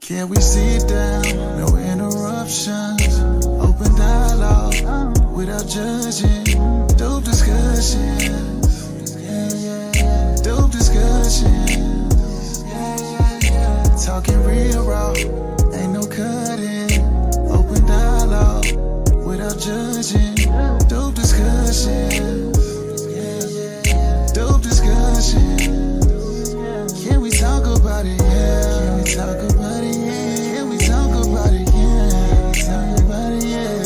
Can we sit down? No interruptions. Open dialogue without judging. Dope discussions. Dope discussions. Talking real raw. Ain't no cutting. Open dialogue without judging. Dope discussions. Dope discussions. Can we talk about it? Yeah. Can we talk about it? Yeah. Can we talk about it? Yeah.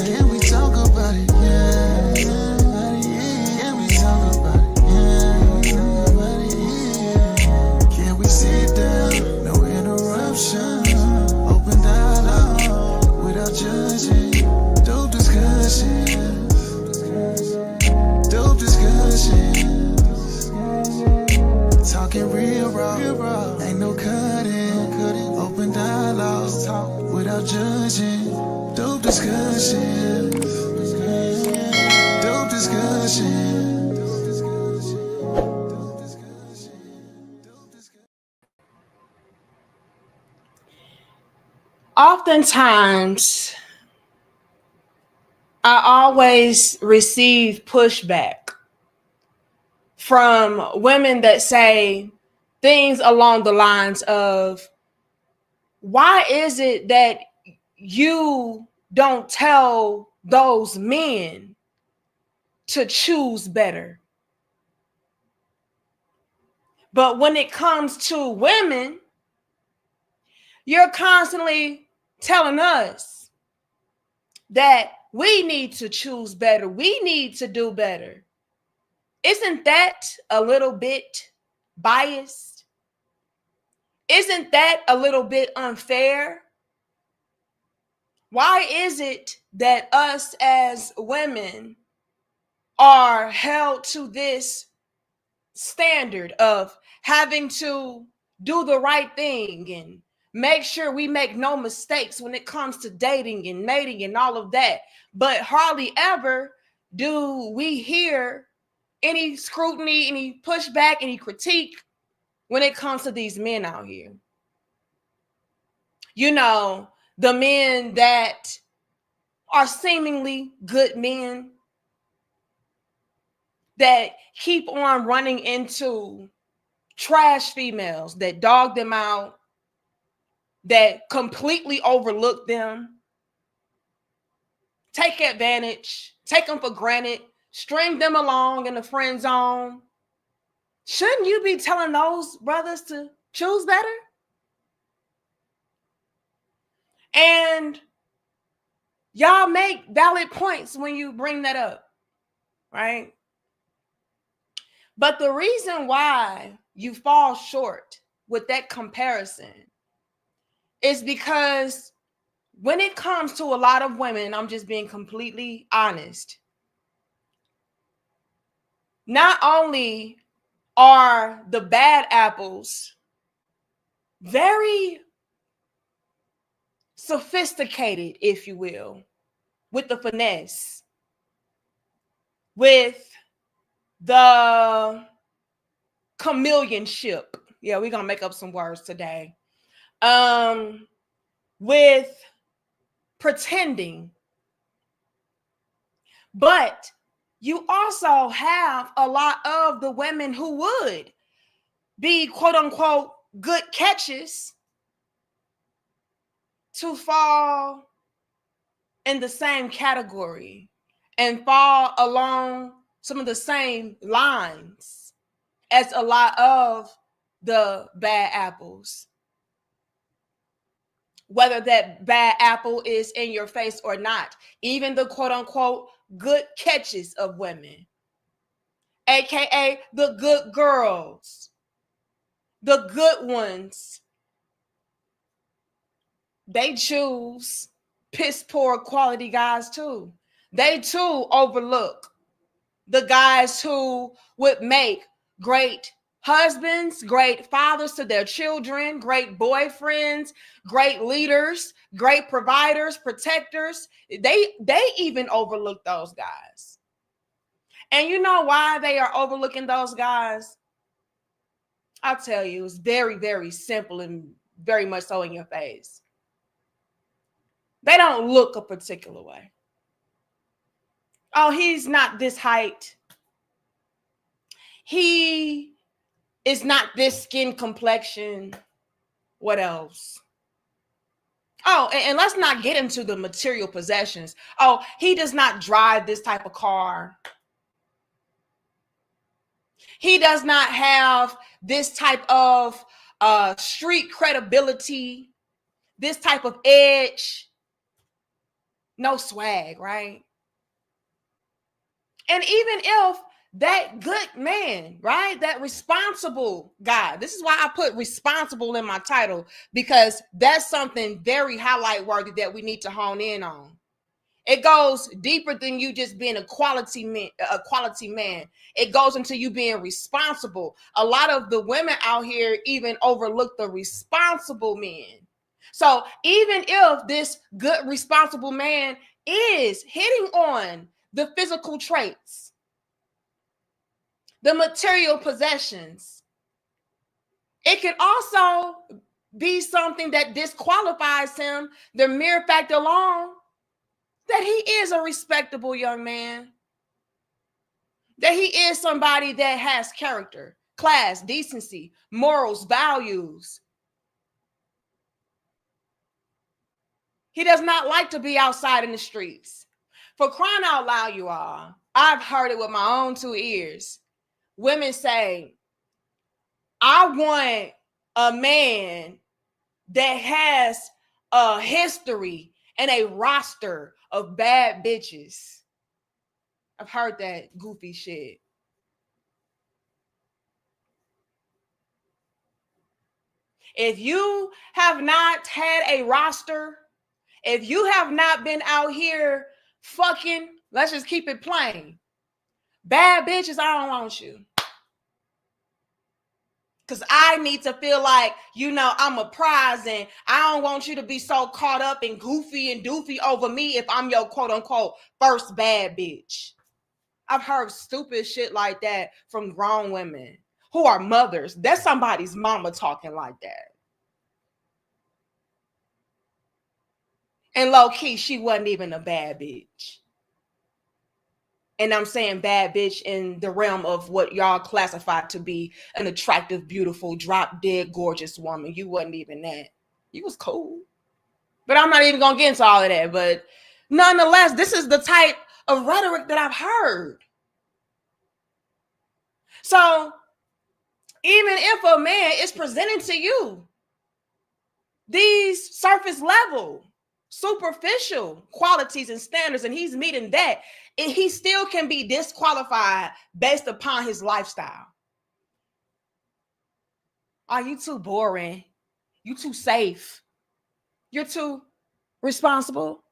Can we talk about it? Yeah. Can we talk about it? Yeah. Can we sit down? No interruption. Open dialogue without judging. Dope discussion. Dope discussion. Talking real raw, ain't no cutting. Open dialogue without judging. Dope discussion. Dope discussion. Oftentimes, I always receive pushback from women that say things along the lines of, why is it that you don't tell those men to choose better? But when it comes to women, you're constantly telling us that we need to choose better. We need to do better. Isn't that a little bit biased? Isn't that a little bit unfair? Why is it that us as women are held to this standard of having to do the right thing and make sure we make no mistakes when it comes to dating and mating and all of that? But hardly ever do we hear any scrutiny, any pushback, any critique when it comes to these men out here. You know, the men that are seemingly good men that keep on running into trash females that dog them out, that completely overlook them, take advantage, take them for granted, string them along in the friend zone. Shouldn't you be telling those brothers to choose better? And y'all make valid points when you bring that up, right? But the reason why you fall short with that comparison is because when it comes to a lot of women, I'm just being completely honest, not only are the bad apples very sophisticated, if you will, with the finesse, with the chameleonship. Yeah, we're going to make up some words today. With pretending. But you also have a lot of the women who would be quote unquote good catches to fall in the same category and fall along some of the same lines as a lot of the bad apples. Whether that bad apple is in your face or not, even the quote unquote good catches of women, aka the good girls, the good ones, they choose piss poor quality guys too. They too overlook the guys who would make great husbands, great fathers to their children, great boyfriends, great leaders, great providers, protectors. They even overlook those guys. And you know why they are overlooking those guys? I'll tell you, it's very, very simple and very much so in your face. They don't look a particular way. Oh, he's not this height. He is not this skin complexion. What else? Oh, and let's not get into the material possessions. Oh, he does not drive this type of car. He does not have this type of street credibility, this type of edge. No swag, right? And even if that good man, right, that responsible guy, this is why I put responsible in my title, because that's something very highlight worthy that we need to hone in on. It goes deeper than you just being a quality man. It goes into you being responsible. A lot of the women out here even overlook the responsible men. So even if this good responsible man is hitting on the physical traits, the material possessions, it can also be something that disqualifies him, the mere fact alone that he is a respectable young man, that he is somebody that has character, class, decency, morals, values. He does not like to be outside in the streets. For crying out loud, you all, I've heard it with my own two ears. Women say, I want a man that has a history and a roster of bad bitches. I've heard that goofy shit. If you have not had a roster, if you have not been out here fucking, let's just keep it plain, bad bitches, I don't want you. Because I need to feel like, I'm a prize, and I don't want you to be so caught up and goofy and doofy over me if I'm your quote unquote first bad bitch. I've heard stupid shit like that from grown women who are mothers. That's somebody's mama talking like that. And low key, she wasn't even a bad bitch. And I'm saying bad bitch in the realm of what y'all classify to be an attractive, beautiful, drop dead, gorgeous woman. You wasn't even that. You was cool. But I'm not even going to get into all of that. But nonetheless, this is the type of rhetoric that I've heard. So even if a man is presenting to you these surface level, superficial qualities and standards, and he's meeting that, and he still can be disqualified based upon his lifestyle. Are you too boring? You too safe? You're too responsible?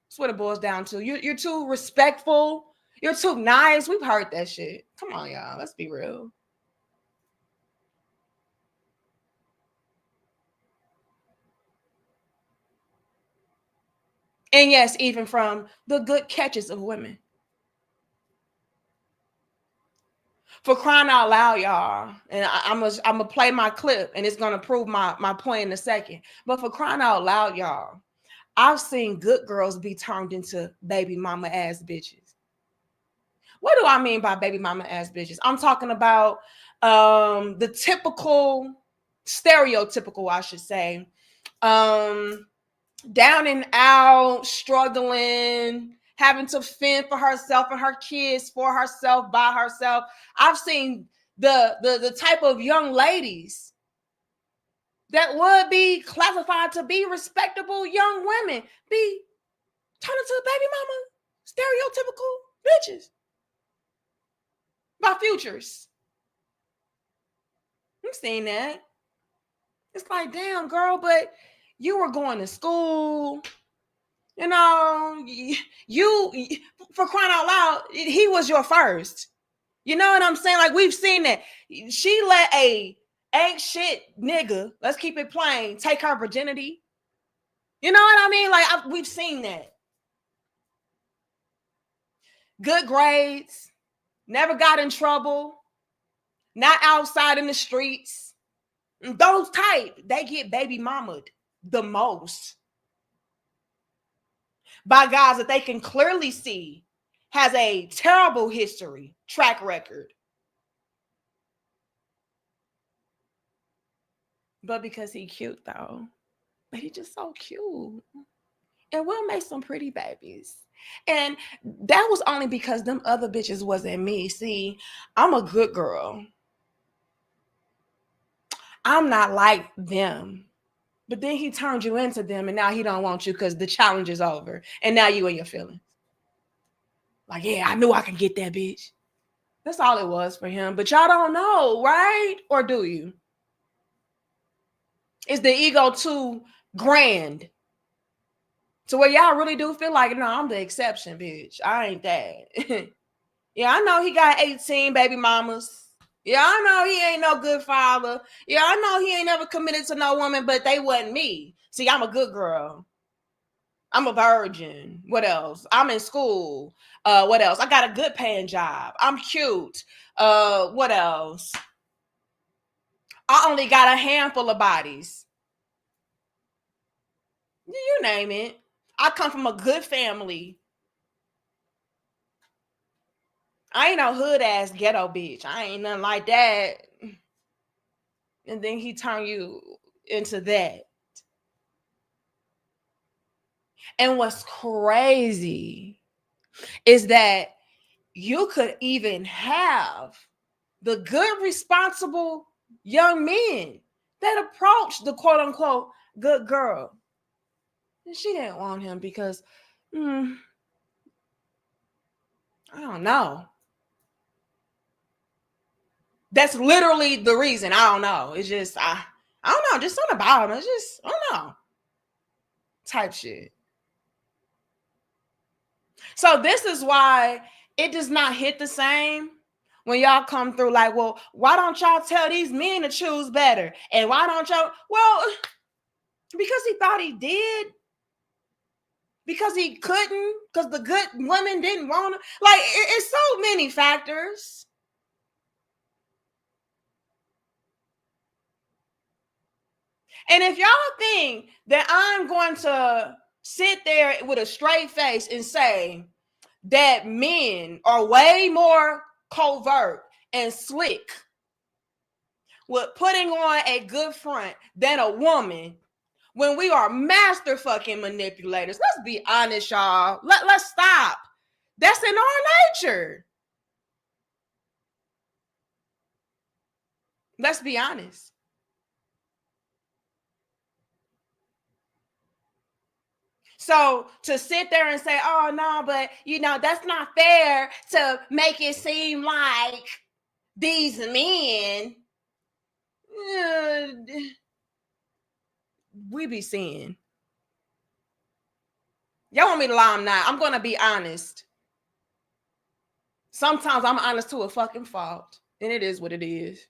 That's what it boils down to. You're too respectful. You're too nice. We've heard that shit. Come on, y'all. Let's be real. And yes, even from the good catches of women. For crying out loud, y'all, and I'm gonna play my clip, and it's gonna prove my point in a second. But for crying out loud, y'all, I've seen good girls be turned into baby mama ass bitches. What do I mean by baby mama ass bitches? I'm talking about the typical, stereotypical, I should say, down and out, struggling, having to fend for herself and her kids, for herself, by herself. I've seen the type of young ladies that would be classified to be respectable young women be turned into baby mama, stereotypical bitches by futures. I'm seeing that. It's like, damn, girl, but you were going to school, you for crying out loud, he was your first. You know what I'm saying? Like, we've seen that. She let a ain't shit nigga, let's keep it plain, take her virginity. You know what I mean? Like, we've seen that. Good grades, never got in trouble, not outside in the streets. Those type, they get baby mamaed the most. by guys that they can clearly see has a terrible history, track record. But because he cute though. But he just so cute. And we'll make some pretty babies. And that was only because them other bitches wasn't me. See, I'm a good girl. I'm not like them. But then he turned you into them, and now he don't want you because the challenge is over. And now you in your feelings. Like, yeah, I knew I could get that bitch. That's all it was for him. But y'all don't know, right? Or do you? Is the ego too grand to where y'all really do feel like, no, I'm the exception, bitch. I ain't that. Yeah, I know he got 18 baby mamas. Yeah, I know he ain't no good father. Yeah, I know he ain't never committed to no woman, but they wasn't me. See, I'm a good girl. I'm a virgin. What else? I'm in school. What else? I got a good paying job. I'm cute. What else? I only got a handful of bodies. You name it. I come from a good family. I ain't no hood ass ghetto bitch. I ain't nothing like that. And then he turn you into that. And what's crazy is that you could even have the good, responsible young men that approached the quote unquote good girl. And she didn't want him because, I don't know. That's literally the reason. I don't know. It's just, I don't know. Just something about him. It's just, I don't know. Type shit. So this is why it does not hit the same when y'all come through like, well, why don't y'all tell these men to choose better? And why don't y'all? Well, because he thought he did. Because he couldn't. Because the good women didn't want him. Like, it's so many factors. And if y'all think that I'm going to sit there with a straight face and say that men are way more covert and slick with putting on a good front than a woman when we are master fucking manipulators. Let's be honest, y'all. Let's stop. That's in our nature. Let's be honest. So to sit there and say, oh, no, but, that's not fair to make it seem like these men, we be seeing. Y'all want me to lie? I'm not. I'm going to be honest. Sometimes I'm honest to a fucking fault, and it is what it is.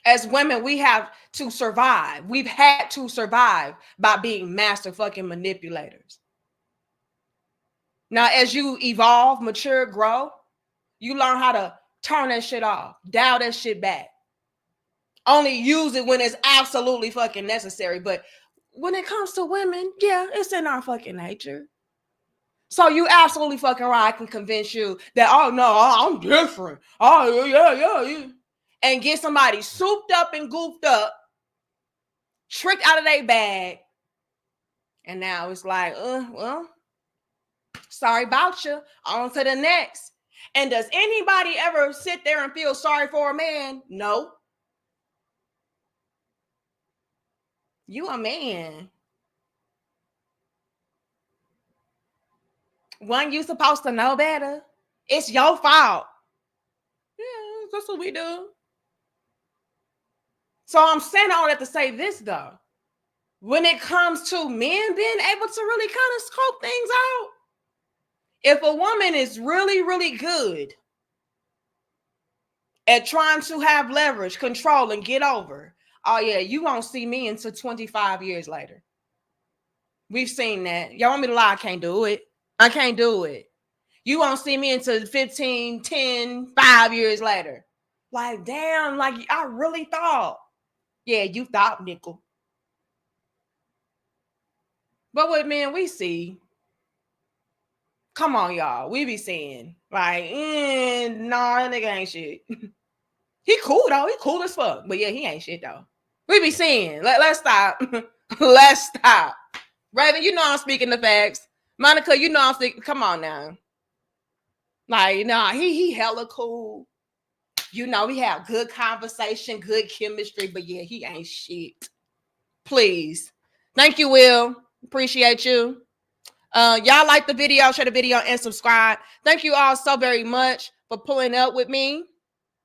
As women, we have to survive. We've had to survive by being master fucking manipulators. Now, as you evolve, mature, grow, you learn how to turn that shit off, dial that shit back. Only use it when it's absolutely fucking necessary. But when it comes to women, yeah, it's in our fucking nature. So you absolutely fucking right. I can convince you that, oh, no, I'm different. Oh, yeah. And get somebody souped up and goofed up, tricked out of their bag. And now it's like, well, sorry about you. On to the next. And does anybody ever sit there and feel sorry for a man? No. You a man. When you supposed to know better? It's your fault. Yeah, that's what we do. So I'm saying all that to say this, though. When it comes to men being able to really kind of scope things out, if a woman is really, really good at trying to have leverage, control, and get over, oh yeah, you won't see me until 25 years later. We've seen that. Y'all want me to lie? I can't do it. I can't do it. You won't see me until 15, 10, 5 years later. Like, damn, like I really thought. Yeah, you thought, nickel. But what men we see, come on, y'all. We be saying, like, nah, that nigga ain't shit. He cool though. He cool as fuck. But yeah, he ain't shit though. We be saying, let's stop. Let's stop. Raven, you know I'm speaking the facts. Monica, you know I'm speaking. Come on now. Like, nah, he hella cool. You know, we have good conversation, good chemistry, but yeah, he ain't shit. Please. Thank you, Will. Appreciate you. Y'all like the video, share the video, and subscribe. Thank you all so very much for pulling up with me.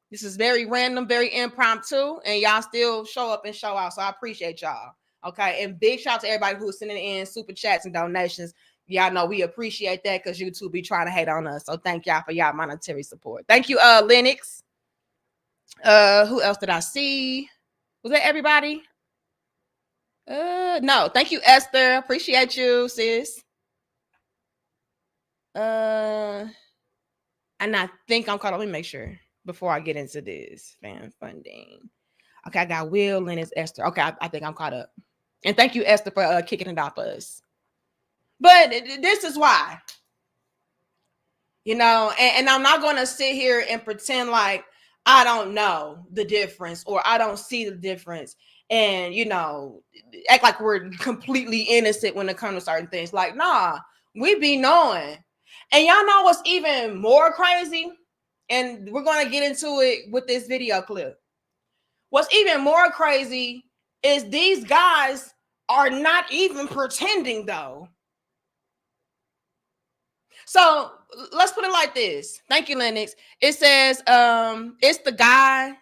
This is very random, very impromptu, and y'all still show up and show out. So I appreciate y'all. Okay. And big shout out to everybody who's sending in super chats and donations. Y'all know we appreciate that because YouTube be trying to hate on us. So thank y'all for y'all monetary support. Thank you, Lennox. Who else did I see? Was that everybody? No. Thank you, Esther. Appreciate you, sis. And I think I'm caught up. Let me make sure before I get into this fan funding. Okay, I got Will, Lennox, Esther. Okay, I think I'm caught up. And thank you, Esther, for kicking it off for us. But this is why, you know, and I'm not going to sit here and pretend like I don't know the difference or I don't see the difference and, you know, act like we're completely innocent when it comes to certain things. Like, nah, we be knowing. And y'all know what's even more crazy? And we're going to get into it with this video clip. What's even more crazy is these guys are not even pretending, though. So let's put it like this. Thank you, Lennox. It says it's the guy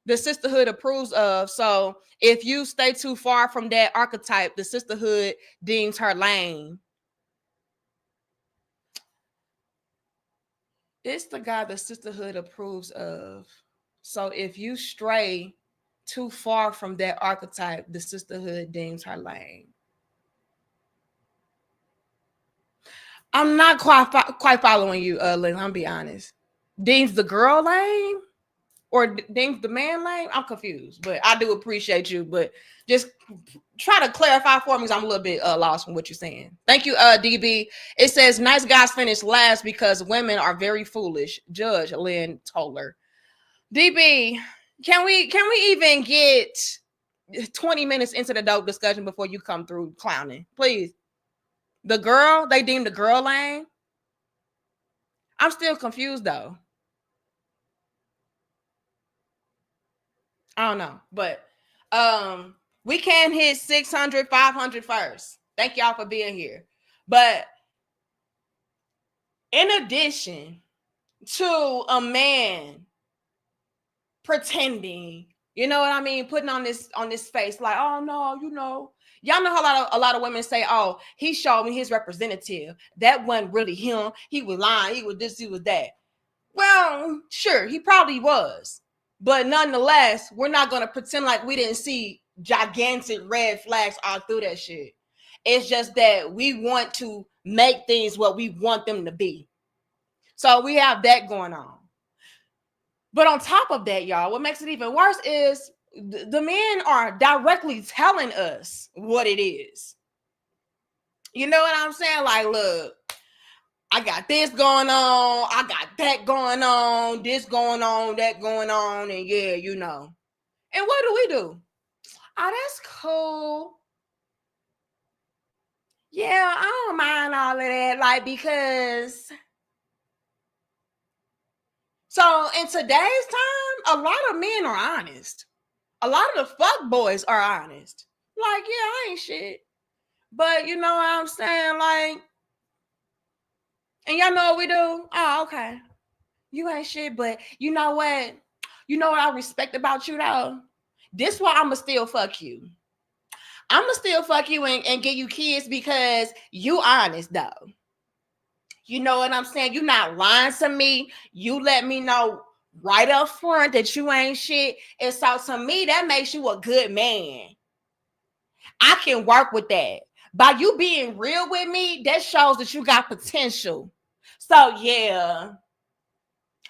the sisterhood approves of. So if you stay too far from that archetype, the sisterhood deems her lame. It's the guy the sisterhood approves of. So if you stray too far from that archetype, the sisterhood deems her lame. I'm not quite following you, Lynn. I'm be honest. Deems the girl lame or deems the man lame? I'm confused, but I do appreciate you. But just try to clarify for me because I'm a little bit lost from what you're saying. Thank you, DB. It says nice guys finish last because women are very foolish. Judge Lynn Toller. DB, can we even get 20 minutes into the dope discussion before you come through clowning, please? The girl, they deem the girl lame. I'm still confused though. I don't know, but we can hit 600, 500 first. Thank y'all for being here. But in addition to a man pretending, you know what I mean, putting on this face like, oh no, you know. Y'all know how a lot of women say, oh, he showed me his representative. That wasn't really him. He was lying. He was this, he was that. Well, sure, he probably was. But nonetheless, we're not going to pretend like we didn't see gigantic red flags all through that shit. It's just that we want to make things what we want them to be. So we have that going on. But on top of that, y'all, what makes it even worse is the men are directly telling us what it is. You know what I'm saying? Like, look, I got this going on. I got that going on. This going on, that going on. And yeah, you know. And what do? Oh, that's cool. Yeah, I don't mind all of that. Like, because... So in today's time, a lot of men are honest. A lot of the fuck boys are honest. Like, yeah, I ain't shit. But you know what I'm saying? Like, and y'all know what we do? Oh, okay. You ain't shit, but you know what? You know what I respect about you, though? This why I'ma still fuck you. I'ma still fuck you and get you kids because you honest, though. You know what I'm saying? You not lying to me. You let me know right up front that you ain't shit. And so to me, that makes you a good man. I can work with that. By you being real with me, that shows that you got potential. So yeah,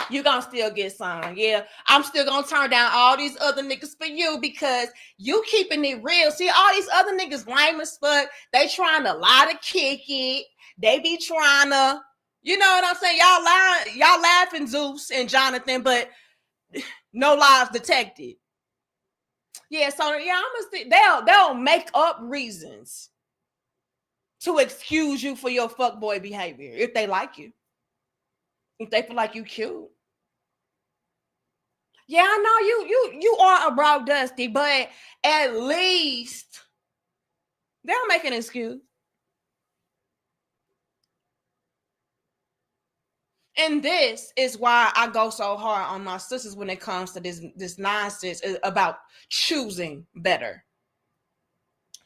You gonna still get some. Yeah, I'm still gonna turn down all these other niggas for you because you keeping it real. See, all these other niggas lame as fuck. They trying to lie to kick it. They be trying to, you know what I'm saying? Y'all laughing, Zeus and Jonathan, but no lies detected. Yeah, so yeah, they'll make up reasons to excuse you for your fuckboy behavior if they like you. If they feel like you cute. Yeah, I know you are a broad dusty, but at least they'll make an excuse. And this is why I go so hard on my sisters when it comes to this nonsense about choosing better.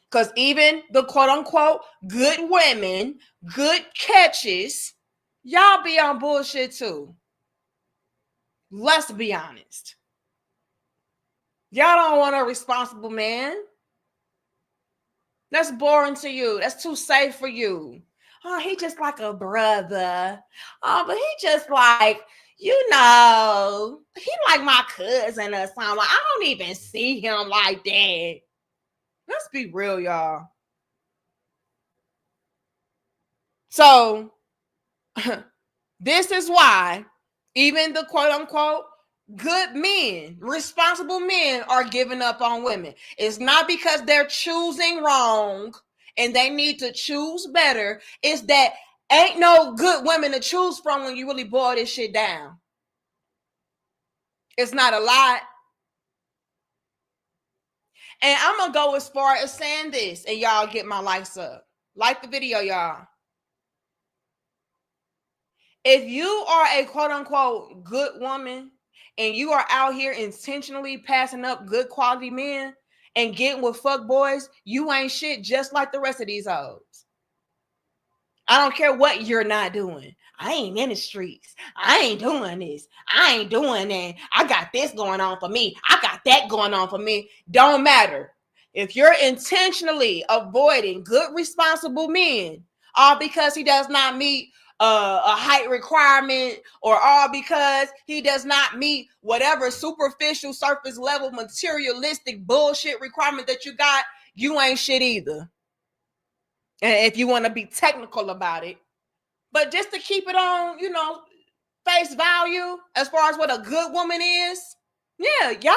Because even the quote unquote good women, good catches, y'all be on bullshit too. Let's be honest. Y'all don't want a responsible man. That's boring to you. That's too safe for you. Oh, he just like a brother. Oh, but he just like, you know, he like my cousin or something. I don't even see him like that. Let's be real, y'all. So, this is why even the quote unquote good men, responsible men are giving up on women. It's not because they're choosing wrong and they need to choose better. It's that ain't no good women to choose from when you really boil this shit down. It's not a lot. And I'm going to go as far as saying this, and y'all get my likes up. Like the video, y'all. If you are a quote unquote good woman and you are out here intentionally passing up good quality men and getting with fuck boys, you ain't shit just like the rest of these hoes. I don't care what you're not doing. I ain't in the streets. I ain't doing this. I ain't doing that. I got this going on for me. I got that going on for me. Don't matter. If you're intentionally avoiding good, responsible men, all because he does not meet a height requirement, or all because he does not meet whatever superficial, surface level, materialistic bullshit requirement that you got, you ain't shit either. And if you want to be technical about it, but just to keep it on, face value as far as what a good woman is. Yeah, y'all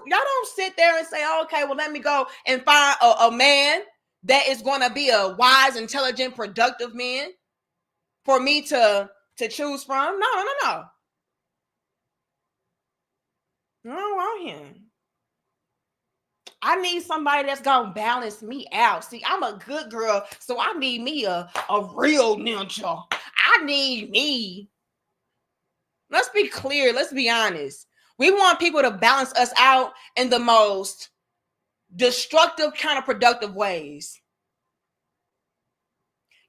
don't sit there and say, okay, well, let me go and find a man that is going to be a wise, intelligent, productive man for me to choose from. No. I don't want him. I need somebody that's gonna balance me out. See, I'm a good girl, so I need me a real ninja. I need me. Let's be clear. Let's be honest. We want people to balance us out in the most destructive, counterproductive ways.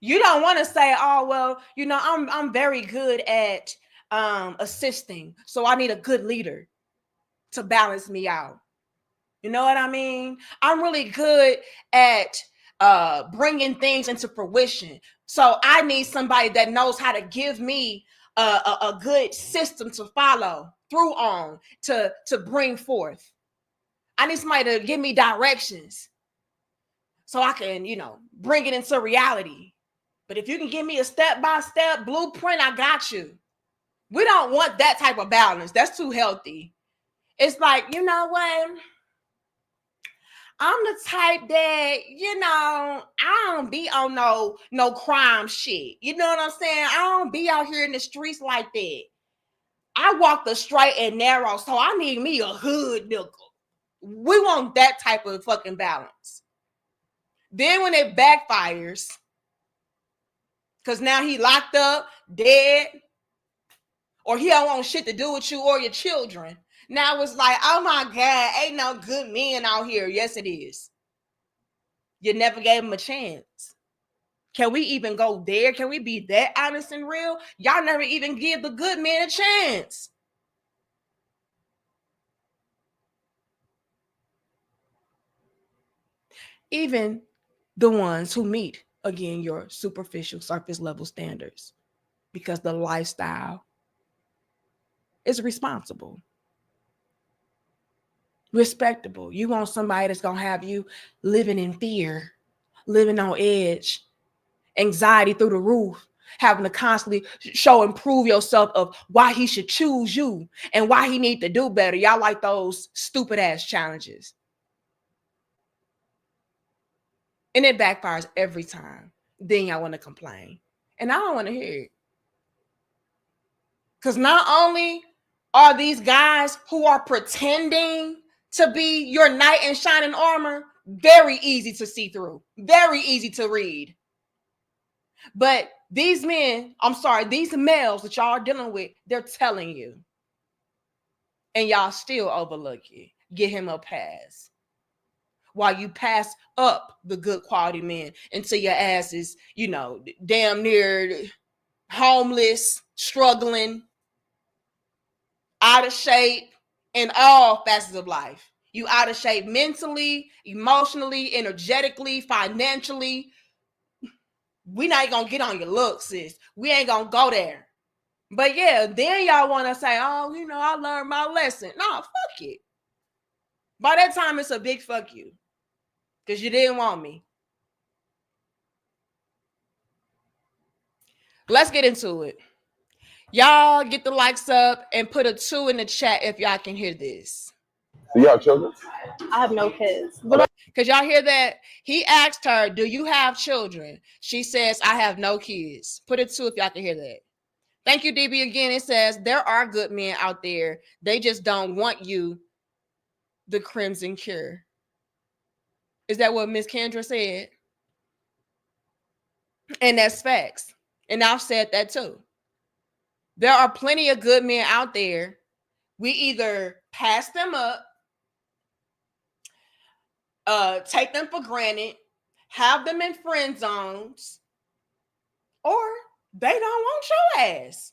You don't want to say, oh, well, I'm very good at assisting, so I need a good leader to balance me out. You know what I mean? I'm really good at bringing things into fruition. So I need somebody that knows how to give me a good system to follow through on to bring forth. I need somebody to give me directions so I can, bring it into reality. But if you can give me a step-by-step blueprint, I got you. We don't want that type of balance. That's too healthy. It's like, you know what? I'm the type that, I don't be on no crime shit. You know what I'm saying? I don't be out here in the streets like that. I walk the straight and narrow, so I need me a hood nigga. We want that type of fucking balance. Then when it backfires, because now he locked up, dead, or he don't want shit to do with you or your children. Now it's like, oh my God, ain't no good men out here. Yes, it is. You never gave him a chance. Can we even go there? Can we be that honest and real? Y'all never even give the good men a chance. Even the ones who meet, again, your superficial, surface level standards, because the lifestyle is responsible, respectable. You want somebody that's going to have you living in fear, living on edge, anxiety through the roof, having to constantly show and prove yourself of why he should choose you and why he need to do better. Y'all like those stupid ass challenges. And it backfires every time. Then y'all want to complain. And I don't want to hear it. Because not only are these guys who are pretending to be your knight in shining armor very easy to see through, very easy to read. But these men, these males that y'all are dealing with, they're telling you. And y'all still overlook it. Get him a pass. While you pass up the good quality men until your ass is, damn near homeless, struggling, out of shape in all facets of life. You out of shape mentally, emotionally, energetically, financially. We not gonna get on your looks, sis. We ain't gonna go there. But yeah, then y'all want to say, oh, I learned my lesson. No, fuck it. By that time, it's a big fuck you. Because you didn't want me. Let's get into it. Y'all get the likes up and put a 2 in the chat if y'all can hear this. Do you have children? I have no kids. Because y'all hear that? He asked her, do you have children? She says, I have no kids. Put a 2 if y'all can hear that. Thank you, DB. Again, it says, there are good men out there. They just don't want you, the Crimson Cure. Is that what Miss Kendra said? And that's facts. And I've said that too. There are plenty of good men out there. We either pass them up, take them for granted, have them in friend zones, or they don't want your ass.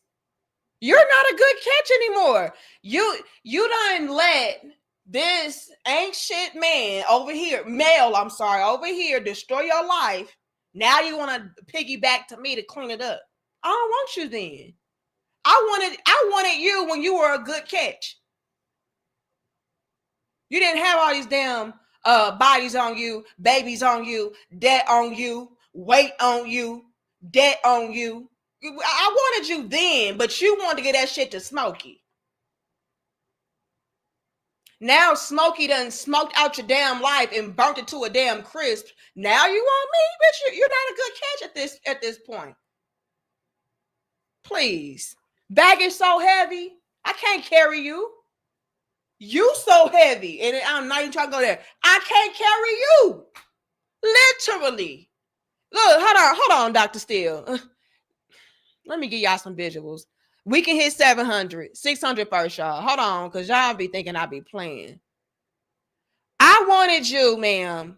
You're not a good catch anymore. You done let this ain't shit man over here, over here, destroy your life. Now you want to piggyback to me to clean it up. I don't want you then. I wanted you when you were a good catch. You didn't have all these damn bodies on you, babies on you, debt on you, weight on you, debt on you. I wanted you then, but you wanted to get that shit to Smokey. Now Smokey done smoked out your damn life and burnt it to a damn crisp. Now you want me? Bitch, you're not a good catch at this point. Please. Baggage so heavy, I can't carry you. You so heavy, and I'm not even trying to go there. I can't carry you. Literally. Look, hold on, Dr. Steele. Let me give y'all some visuals. We can hit 700, 600 first, y'all. Hold on, because y'all be thinking I be playing. I wanted you, ma'am.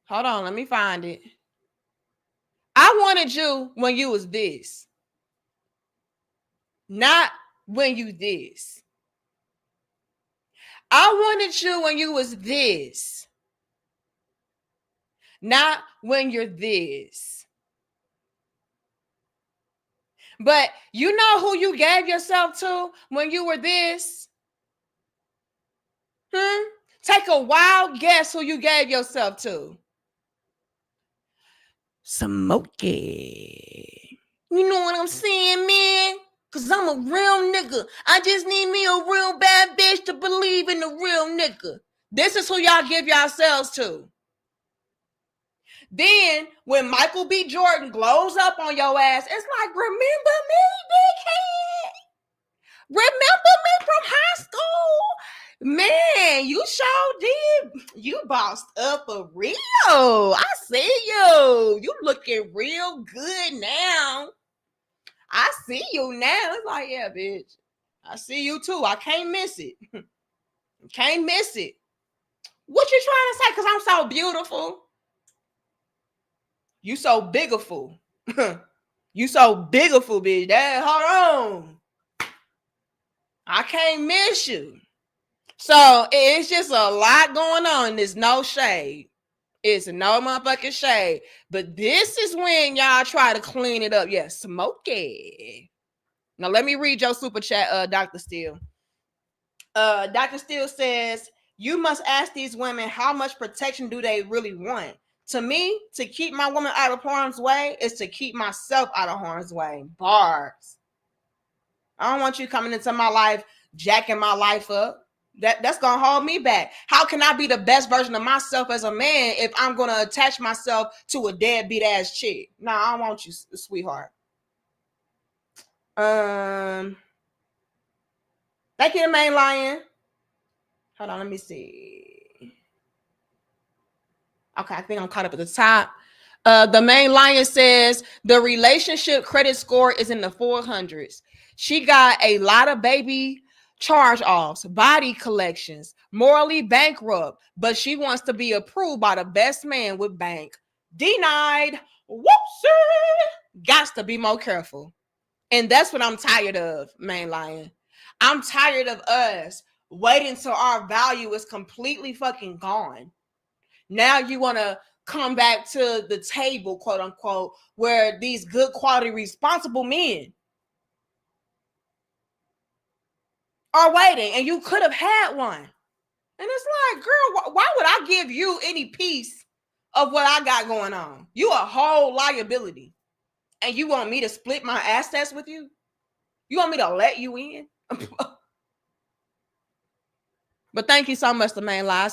Hold on, let me find it. I wanted you when you was this. Not when you this. I wanted you when you was this. Not when you're this. But you know who you gave yourself to when you were this? Take a wild guess who you gave yourself to. Smokey. You know what I'm saying, man? Because I'm a real nigga. I just need me a real bad bitch to believe in a real nigga. This is who y'all give yourselves to. Then, when Michael B. Jordan glows up on your ass, it's like, remember me, big head? Remember me from high school? Man, you sure did. You bossed up for real. I see you. You looking real good now. I see you now. It's like, yeah, bitch. I see you too. I can't miss it. Can't miss it. What you trying to say? Because I'm so beautiful. You so biggerful. You so biggerful, bitch. Hold on. I can't miss you. So it's just a lot going on. There's no shade. It's no motherfucking shade. But this is when y'all try to clean it up. Yeah, smoky. Now let me read your super chat, Dr. Steele. Dr. Steele says, you must ask these women how much protection do they really want. To me, to keep my woman out of harm's way is to keep myself out of harm's way. Bars. I don't want you coming into my life, jacking my life up. That's gonna hold me back. How can I be the best version of myself as a man if I'm gonna attach myself to a deadbeat ass chick? Nah, I don't want you, sweetheart. Thank you, the main lion. Hold on, let me see. Okay, I think I'm caught up at the top. The main lion says the relationship credit score is in the 400s. She got a lot of baby charge-offs, body collections, morally bankrupt, but she wants to be approved by the best man with bank. Denied. Whoopsie. Gots to be more careful. And that's what I'm tired of, main lion. I'm tired of us waiting till our value is completely fucking gone. Now you want to come back to the table, quote unquote, where these good quality responsible men are waiting, and you could have had one. And it's like, girl, why would I give you any piece of what I got going on? You a whole liability, and you want me to split my assets with you? You want me to let you in? But thank you so much, the main line.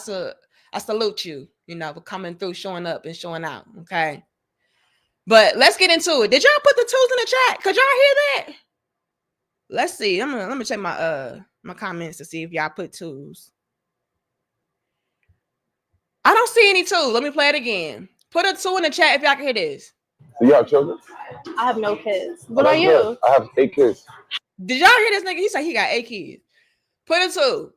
I salute you, for coming through, showing up and showing out. Okay. But let's get into it. Did y'all put the twos in the chat? Could y'all hear that? Let's see. Let me check my comments to see if y'all put twos. I don't see any twos. Let me play it again. Put a 2 in the chat if y'all can hear this. Do you have children? I have no kids. What are you? Good. I have 8 kids. Did y'all hear this nigga? He said he got 8 kids. Put a 2.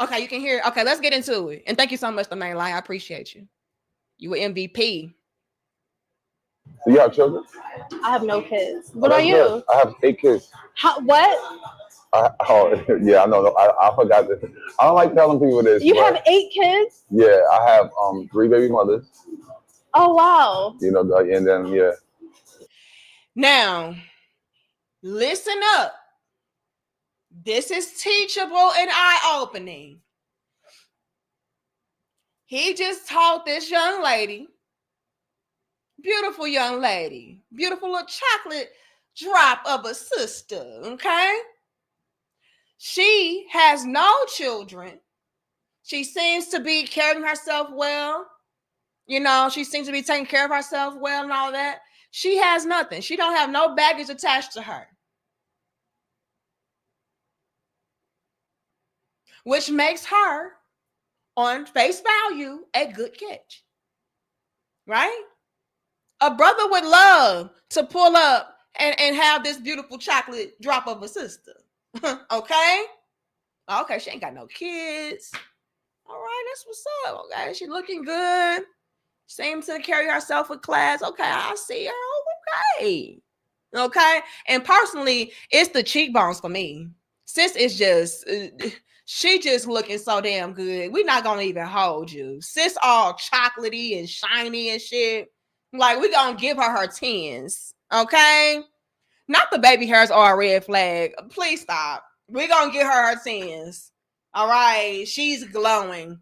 Okay, you can hear it. Okay, let's get into it. And thank you so much, the main line. I appreciate you. You were MVP. Do you have children? I have no kids. What are you? Good. I have 8 kids. What? Yeah, I know. I forgot this. I don't like telling people this. You have 8 kids? Yeah, I have 3 baby mothers. Oh, wow. And then, yeah. Now, listen up. This is teachable and eye-opening. He just taught this young lady, beautiful young lady, beautiful little chocolate drop of a sister, okay? She has no children. She seems to be carrying herself well. She seems to be taking care of herself well and all that. She has nothing. She don't have no baggage attached to her. Which makes her, on face value, a good catch. Right? A brother would love to pull up and have this beautiful chocolate drop of a sister. Okay? Okay, she ain't got no kids. All right, that's what's up. Okay, she's looking good. Seems to carry herself with class. Okay, I see her. Okay. Okay? And personally, it's the cheekbones for me. Sis is just... she just looking so damn good. We're not gonna even hold you. Sis all chocolatey and shiny and shit. Like, we gonna give her 10s. Okay? Not the baby hairs are a red flag. Please stop. We're gonna get her 10s. All right. She's glowing.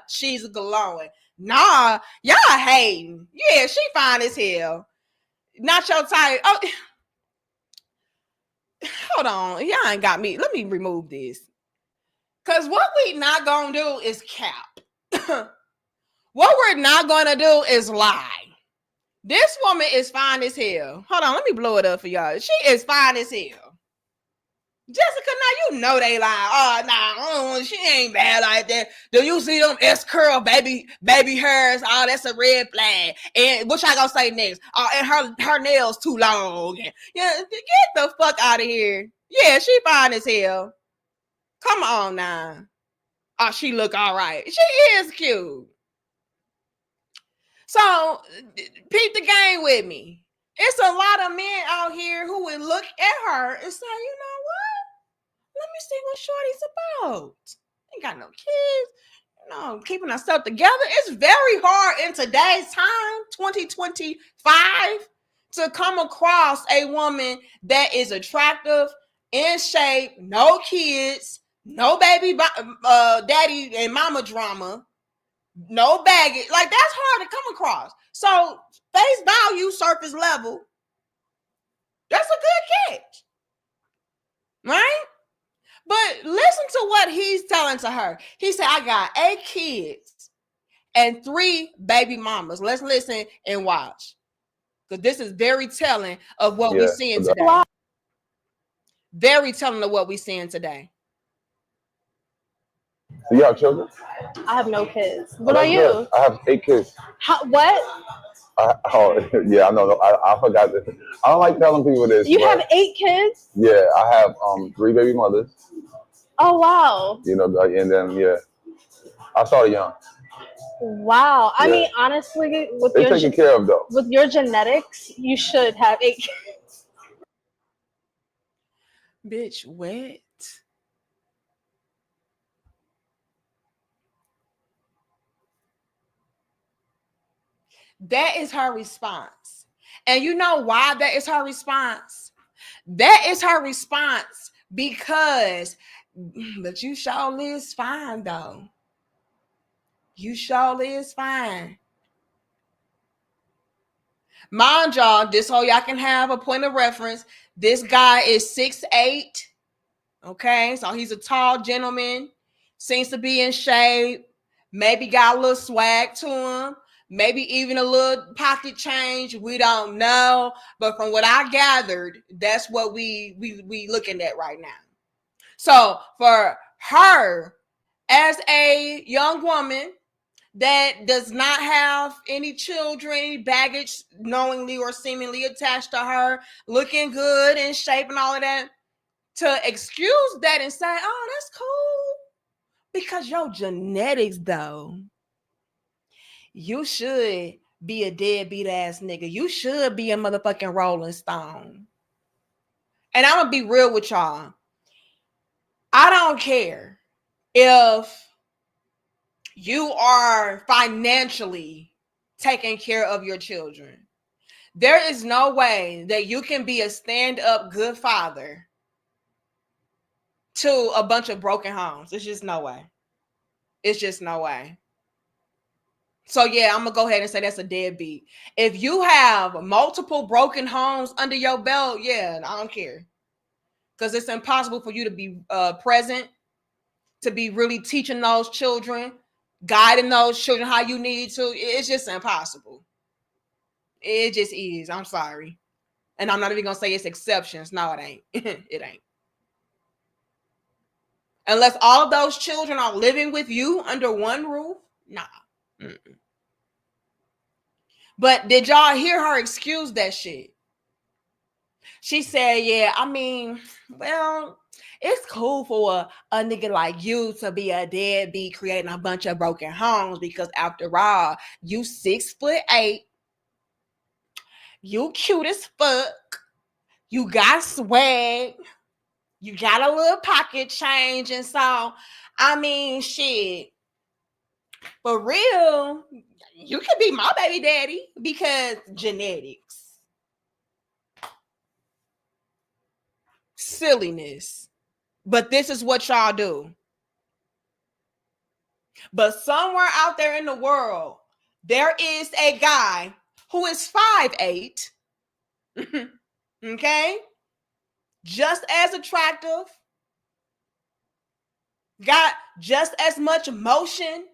She's glowing. Nah, y'all hating. Yeah, she fine as hell. Not your type. Oh, hold on. Y'all ain't got me. Let me remove this. Because what we not going to do is cap. What we're not going to do is lie. This woman is fine as hell. Hold on. Let me blow it up for y'all. She is fine as hell. Jessica, now they lie. Oh, nah, she ain't bad like that. Do you see them S-curl baby hairs? Oh, that's a red flag. And what y'all gonna say next? Oh, and her nails too long. Yeah, get the fuck out of here. Yeah, she fine as hell. Come on now. Oh, she look all right. She is cute. So, peep the game with me. It's a lot of men out here who would look at her and say, you know what? Let me see what shorty's about. Ain't got no kids. No, keeping ourselves together. It's very hard in today's time, 2025, to come across a woman that is attractive, in shape, no kids, no baby daddy and mama drama, no baggage. Like, that's hard to come across. So face value, surface level, that's a good catch, right? But listen to what he's telling to her. He said, I got 8 kids and 3 baby mamas. Let's listen and watch, because this is very telling of what we're seeing today. Wow. Very telling of what we're seeing today. So you have children? I have no kids. Oh, What are that's you? good. I have 8 kids. What? Yeah, I know. I forgot this. I don't like telling people this. You have 8 kids? Yeah, I have 3 baby mothers. Oh wow. You know, and then yeah, I started young. Wow. I Yeah. mean, honestly, with They're your taken care of though. with your genetics, you should have 8 kids. Bitch, what? That is her response. And you know why that is her response? That is her response because, but you surely is fine though. You surely is fine. Mind y'all, this so y'all can have a point of reference. This guy is 6'8". Okay, so he's a tall gentleman, seems to be in shape, maybe got a little swag to him, maybe even a little pocket change. We don't know, but from what I gathered, that's what we looking at right now. So for her, as a young woman that does not have any children, any baggage knowingly or seemingly attached to her, looking good, in shape and all of that, to excuse that and say, oh, that's cool. Because your genetics, though, you should be a deadbeat ass nigga. You should be a motherfucking Rolling Stone. And I'm going to be real with y'all. I don't care if you are financially taking care of your children. There is no way that you can be a stand-up good father to a bunch of broken homes. It's just no way. It's just no way. So yeah, I'm gonna go ahead and say that's a deadbeat. If you have multiple broken homes under your belt, yeah, I don't care. Because it's impossible for you to be present, to be really teaching those children, guiding those children how you need to. It's just impossible. It just is. I'm sorry. And I'm not even gonna say it's exceptions. No, it ain't. It ain't. Unless all of those children are living with you under one roof, nah. Mm-mm. But did y'all hear her excuse that shit? She said, yeah, I mean, well, it's cool for a nigga like you to be a deadbeat creating a bunch of broken homes because after all, you 6'8", you cute as fuck, you got swag, you got a little pocket change, and so, I mean, shit, for real, you could be my baby daddy because genetics. Silliness. But this is what y'all do. But somewhere out there in the world, there is a guy who is 5'8", okay? Just as attractive, got just as much motion,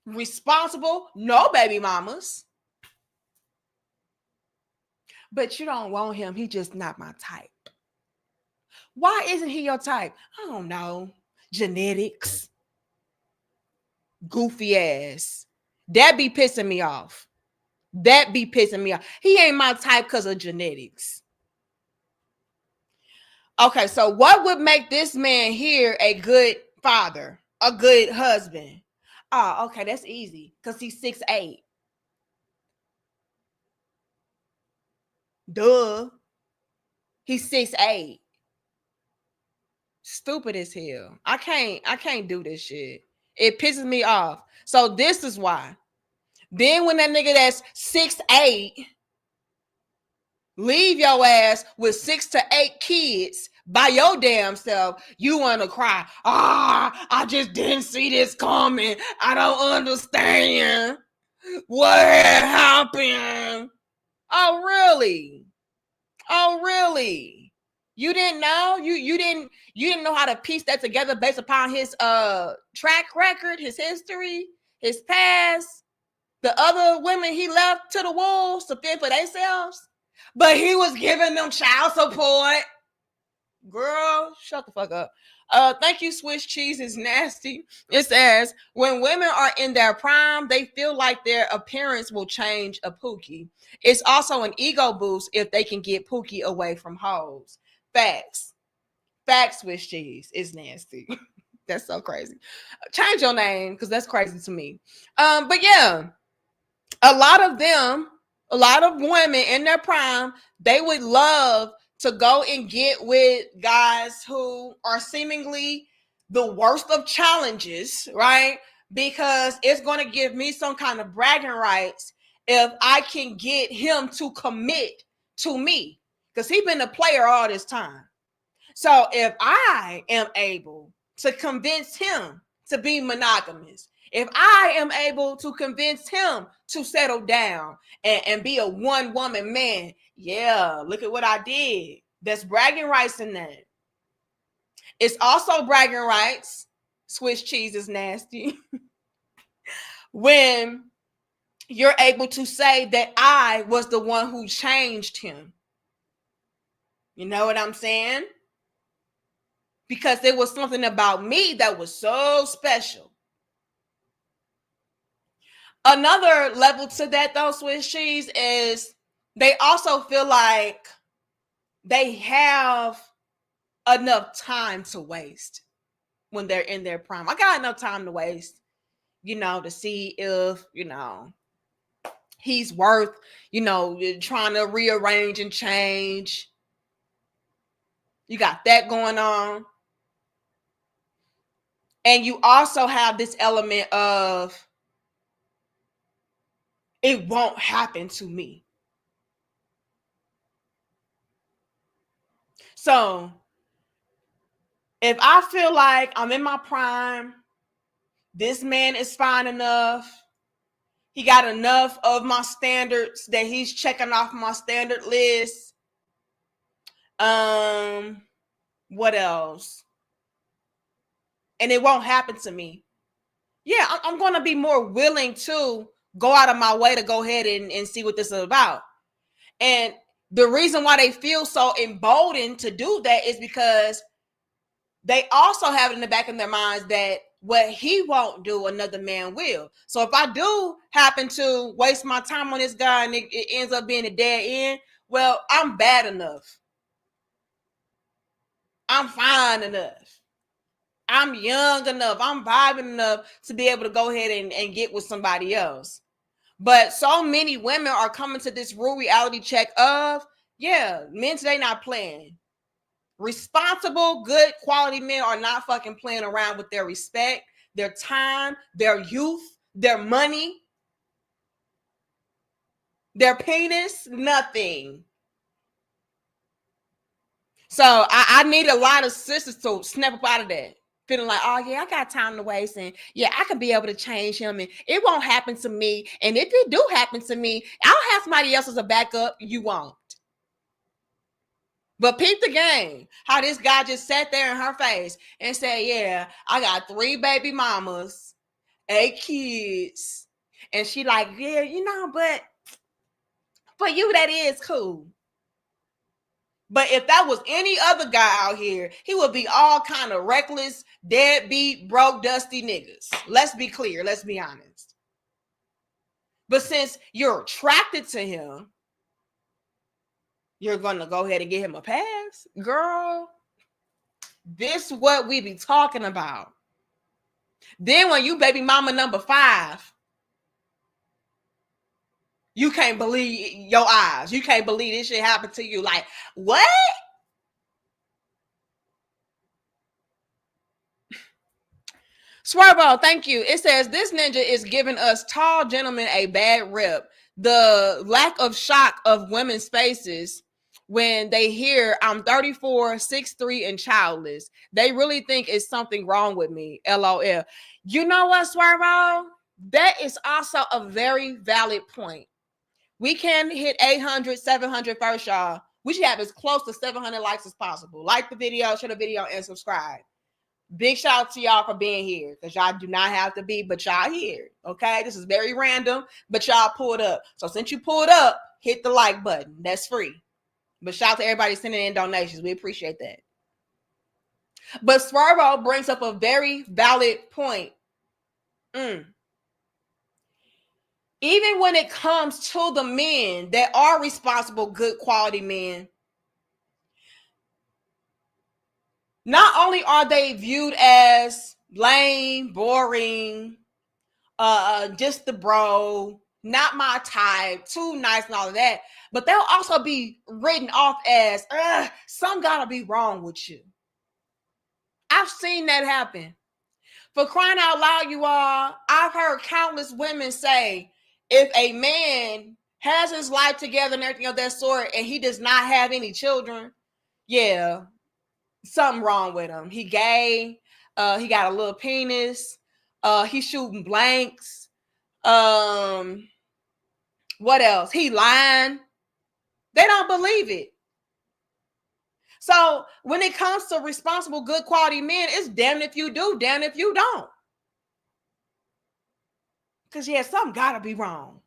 responsible, no baby mamas. But you don't want him. He just not my type. Why isn't he your type? I don't know. Genetics. Goofy ass. That be pissing me off. That be pissing me off. He ain't my type because of genetics. Okay, so what would make this man here a good father, a good husband? Oh, okay, that's easy because he's 6'8". Duh. He's 6'8". Stupid as hell. I can't do this shit. It pisses me off. So this is why. Then when that nigga that's 6'8" leave your ass with 6 to 8 kids by your damn self, you want to cry. I just didn't see this coming. I don't understand what happened. Oh really? You didn't know? You didn't know how to piece that together based upon his track record, his history, his past, the other women he left to the wolves to fend for themselves, but he was giving them child support. Girl, shut the fuck up. Thank you, Swiss Cheese is nasty. It says, when women are in their prime, they feel like their appearance will change a Pookie. It's also an ego boost if they can get Pookie away from hoes. Facts, Swiss Cheese is nasty. That's so crazy. Change your name because that's crazy to me. But yeah, a lot of women in their prime, they would love to go and get with guys who are seemingly the worst of challenges, right? Because it's going to give me some kind of bragging rights if I can get him to commit to me, because he's been a player all this time. So if I am able to convince him to be monogamous, if I am able to convince him to settle down and be a one-woman man, yeah, look at what I did. That's bragging rights in that. It's also bragging rights. Swiss cheese is nasty. When you're able to say that I was the one who changed him. You know what I'm saying? Because there was something about me that was so special. Another level to that, though, Swiss cheese, is they also feel like they have enough time to waste when they're in their prime. I got enough time to waste, to see if, he's worth, trying to rearrange and change. You got that going on. And you also have this element of, it won't happen to me. So if I feel like I'm in my prime, this man is fine enough, he got enough of my standards that he's checking off my standard list. What else? And it won't happen to me. Yeah, I'm going to be more willing to go out of my way to go ahead and see what this is about. And the reason why they feel so emboldened to do that is because they also have it in the back of their minds that what he won't do, another man will. So if I do happen to waste my time on this guy and it ends up being a dead end, well, I'm bad enough. I'm fine enough. I'm young enough. I'm vibing enough to be able to go ahead and get with somebody else. But so many women are coming to this real reality check of, yeah, men today not playing. Responsible, good quality men are not fucking playing around with their respect, their time, their youth, their money, their penis, nothing. So I need a lot of sisters to snap up out of that. Feeling like, oh yeah, I got time to waste, and yeah, I can be able to change him, and it won't happen to me. And if it do happen to me, I'll have somebody else as a backup. You won't. But peep the game. How this guy just sat there in her face and said, yeah, I got 3 baby mamas, 8 kids. And she like, yeah, but for you, that is cool. But if that was any other guy out here, he would be all kind of reckless, deadbeat, broke, dusty niggas. Let's be clear. Let's be honest. But since you're attracted to him, you're going to go ahead and give him a pass? Girl, this is what we be talking about. Then when you baby mama number 5, you can't believe your eyes. You can't believe this shit happened to you. Like, what? Swervo, thank you. It says this ninja is giving us tall gentlemen a bad rep. The lack of shock of women's faces when they hear I'm 34, 6'3", and childless. They really think it's something wrong with me. LOL. You know what, Swervo? That is also a very valid point. We can hit 800, 700 first, y'all. We should have as close to 700 likes as possible. Like the video, share the video, and subscribe. Big shout out to y'all for being here, because y'all do not have to be, but y'all here. Okay, this is very random, but y'all pulled up. So since you pulled up, hit the like button. That's free. But shout out to everybody sending in donations. We appreciate that. But Swervo brings up a very valid point. Even when it comes to the men that are responsible, good quality men, not only are they viewed as lame, boring, just the bro, not my type, too nice and all of that, but they'll also be written off as, some gotta be wrong with you. I've seen that happen. For crying out loud, you all, I've heard countless women say, if a man has his life together and everything of that sort, and he does not have any children, yeah, something wrong with him. He gay. He got a little penis. He's shooting blanks. What else? He lying. They don't believe it. So when it comes to responsible, good quality men, it's damn if you do, damn if you don't. Because, yeah, something got to be wrong.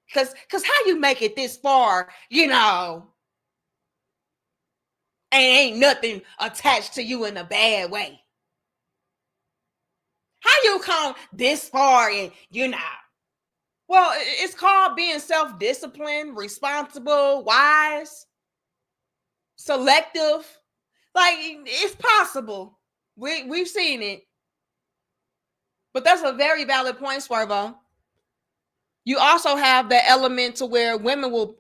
Because how you make it this far, and ain't nothing attached to you in a bad way? How you come this far and, Well, it's called being self-disciplined, responsible, wise, selective. Like, it's possible. We've seen it. But that's a very valid point, Swervo. You also have the element to where women will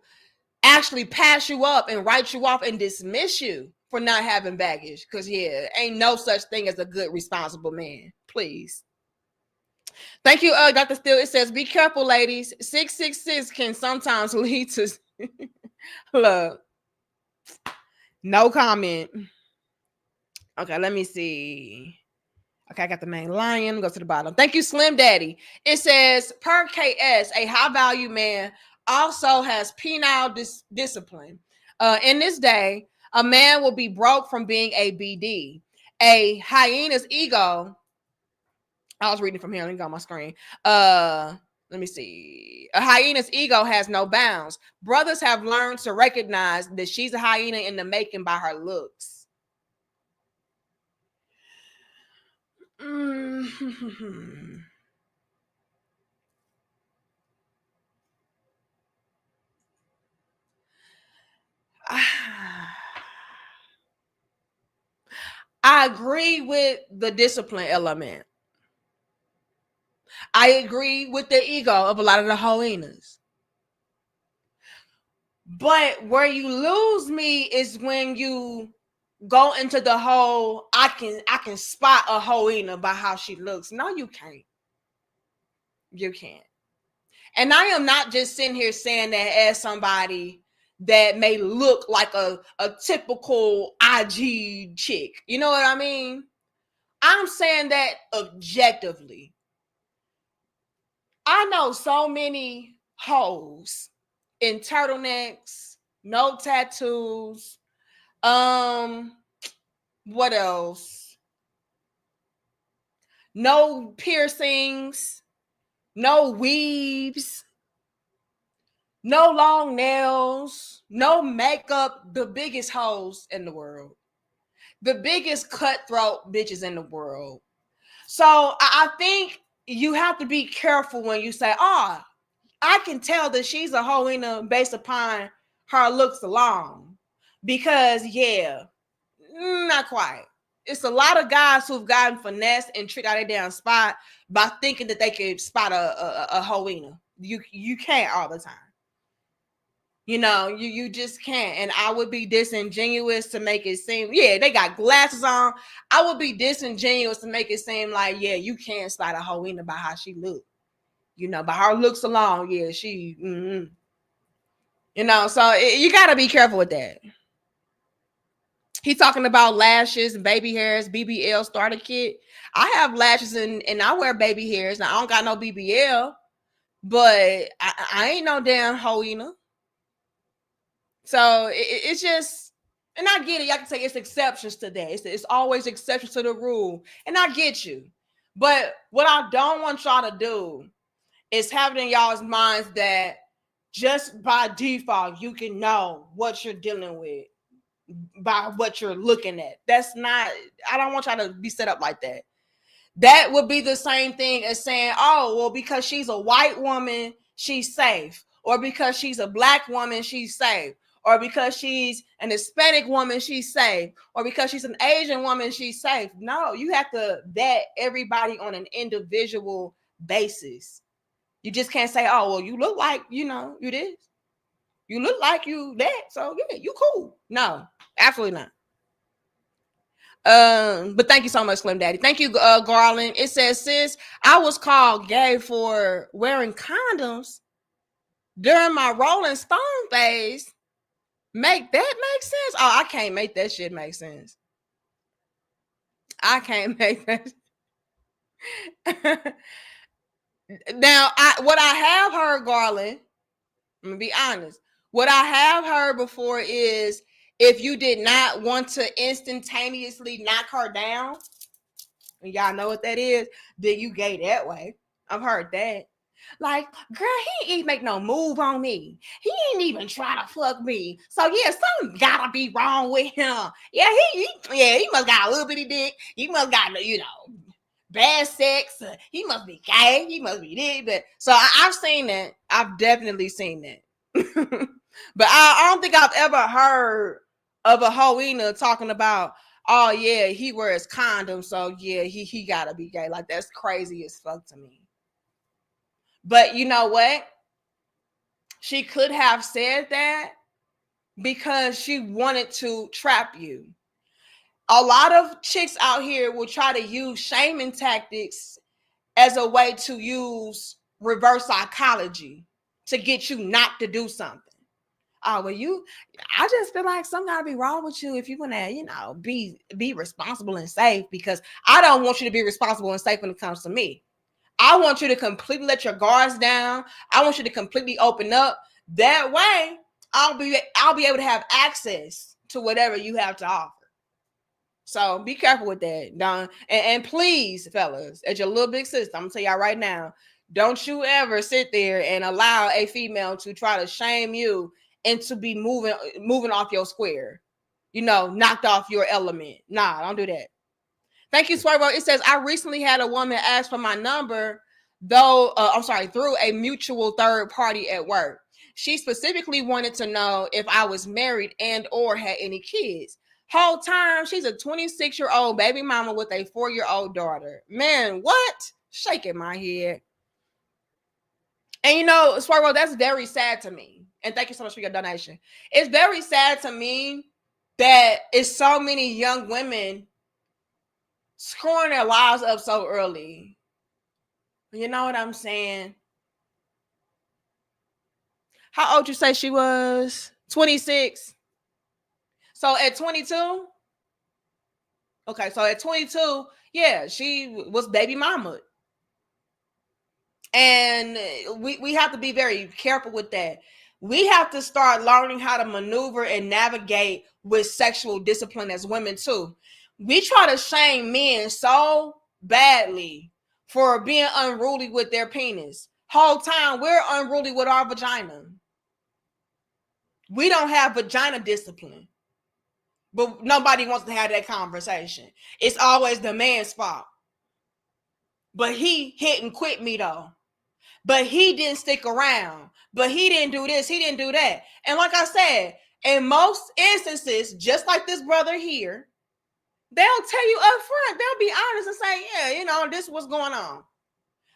actually pass you up and write you off and dismiss you for not having baggage. Because, yeah, ain't no such thing as a good, responsible man. Please. Thank you, Dr. Steele. It says, be careful, ladies. 666 can sometimes lead to... Look. No comment. Okay, let me see. Okay, I got the main lion. Go to the bottom. Thank you, Slim Daddy. It says, per KS, a high-value man also has penile discipline. In this day, a man will be broke from being a BD. A hyena's ego... I was reading from here. Let me go on my screen. Let me see. A hyena's ego has no bounds. Brothers have learned to recognize that she's a hyena in the making by her looks. I agree with the discipline element. I agree with the ego of a lot of the hyenas. But where you lose me is when you go into the whole, I can spot a hyena by how she looks. No, you can't. You can't. And I am not just sitting here saying that as somebody that may look like a typical IG chick. You know what I mean? I'm saying that objectively. I know so many hoes in turtlenecks, no tattoos. What else? No piercings, no weaves, no long nails, no makeup. The biggest hoes in the world, the biggest cutthroat bitches in the world. So I think you have to be careful when you say, I can tell that she's a hyena based upon her looks alone. Because, not quite. It's a lot of guys who've gotten finessed and tricked out of their damn spot by thinking that they could spot a hyena. You can't all the time. You know, you just can't. And I would be disingenuous to make it seem, yeah, they got glasses on. I would be disingenuous to make it seem like, yeah, you can't slide a hoe in by how she look. You know, by her looks alone, yeah, she, you know, so you got to be careful with that. He's talking about lashes, baby hairs, BBL starter kit. I have lashes and I wear baby hairs. Now, I don't got no BBL, but I ain't no damn hoeina. So it's just, and I get it. Y'all can say it's exceptions to that. It's always exceptions to the rule. And I get you. But what I don't want y'all to do is have it in y'all's minds that just by default, you can know what you're dealing with by what you're looking at. That's not, I don't want y'all to be set up like that. That would be the same thing as saying, oh, well, because she's a white woman, she's safe. Or because she's a black woman, she's safe. Or because she's an Hispanic woman, she's safe. Or because she's an Asian woman, she's safe. No, you have to vet everybody on an individual basis. You just can't say, oh, well, you look like, you know, you this. You look like you that, so yeah, you cool. No, absolutely not. But thank you so much, Slim Daddy. Thank you, Garland. It says, sis, I was called gay for wearing condoms during my Rolling Stone phase. Make that make sense? Oh, I can't make that shit make sense. I can't make that. Now, what I have heard, Garland, I'm gonna be honest. What I have heard before is if you did not want to instantaneously knock her down, and y'all know what that is, then you gay that way. I've heard that. Like, girl, he ain't make no move on me. He ain't even try to fuck me. So yeah, something gotta be wrong with him. Yeah, he must got a little bitty dick. He must got, you know, bad sex. He must be gay. He must be this. But so I've seen that. I've definitely seen that. But I don't think I've ever heard of a hoeina talking about, oh yeah, he wears condoms, so yeah, he gotta be gay. Like, that's crazy as fuck to me. But you know what? She could have said that because she wanted to trap you. A lot of chicks out here will try to use shaming tactics as a way to use reverse psychology to get you not to do something. Oh, well, I just feel like something gotta be wrong with you if you want to, you know, be responsible and safe, because I don't want you to be responsible and safe when it comes to me. I want you to completely let your guards down. I want you to completely open up. That way, I'll be able to have access to whatever you have to offer. So be careful with that, Don. And please, fellas, as your little big sister, I'm gonna tell y'all right now, don't you ever sit there and allow a female to try to shame you and to be moving off your square, you know, knocked off your element. Nah, don't do that. Thank you, Swervo. It says, I recently had a woman ask for my number, through a mutual third party at work. She specifically wanted to know if I was married and or had any kids. Whole time, she's a 26-year-old baby mama with a 4-year-old daughter. Man, what? Shaking my head. And you know, Swervo, that's very sad to me. And thank you so much for your donation. It's very sad to me that it's so many young women screwing their lives up so early. You know what I'm saying? How old you say she was? 26. So at 22? Okay, so at 22, yeah, she was baby mama. And we have to be very careful with that. We have to start learning how to maneuver and navigate with sexual discipline as women too. We try to shame men so badly for being unruly with their penis. Whole time we're unruly with our vagina. We don't have vagina discipline. But nobody wants to have that conversation. It's always the man's fault. But he hit and quit me though. But he didn't stick around. But he didn't do this. He didn't do that. And like I said, in most instances, just like this brother here, they'll tell you up front. They'll be honest and say, yeah, you know, this is what's going on.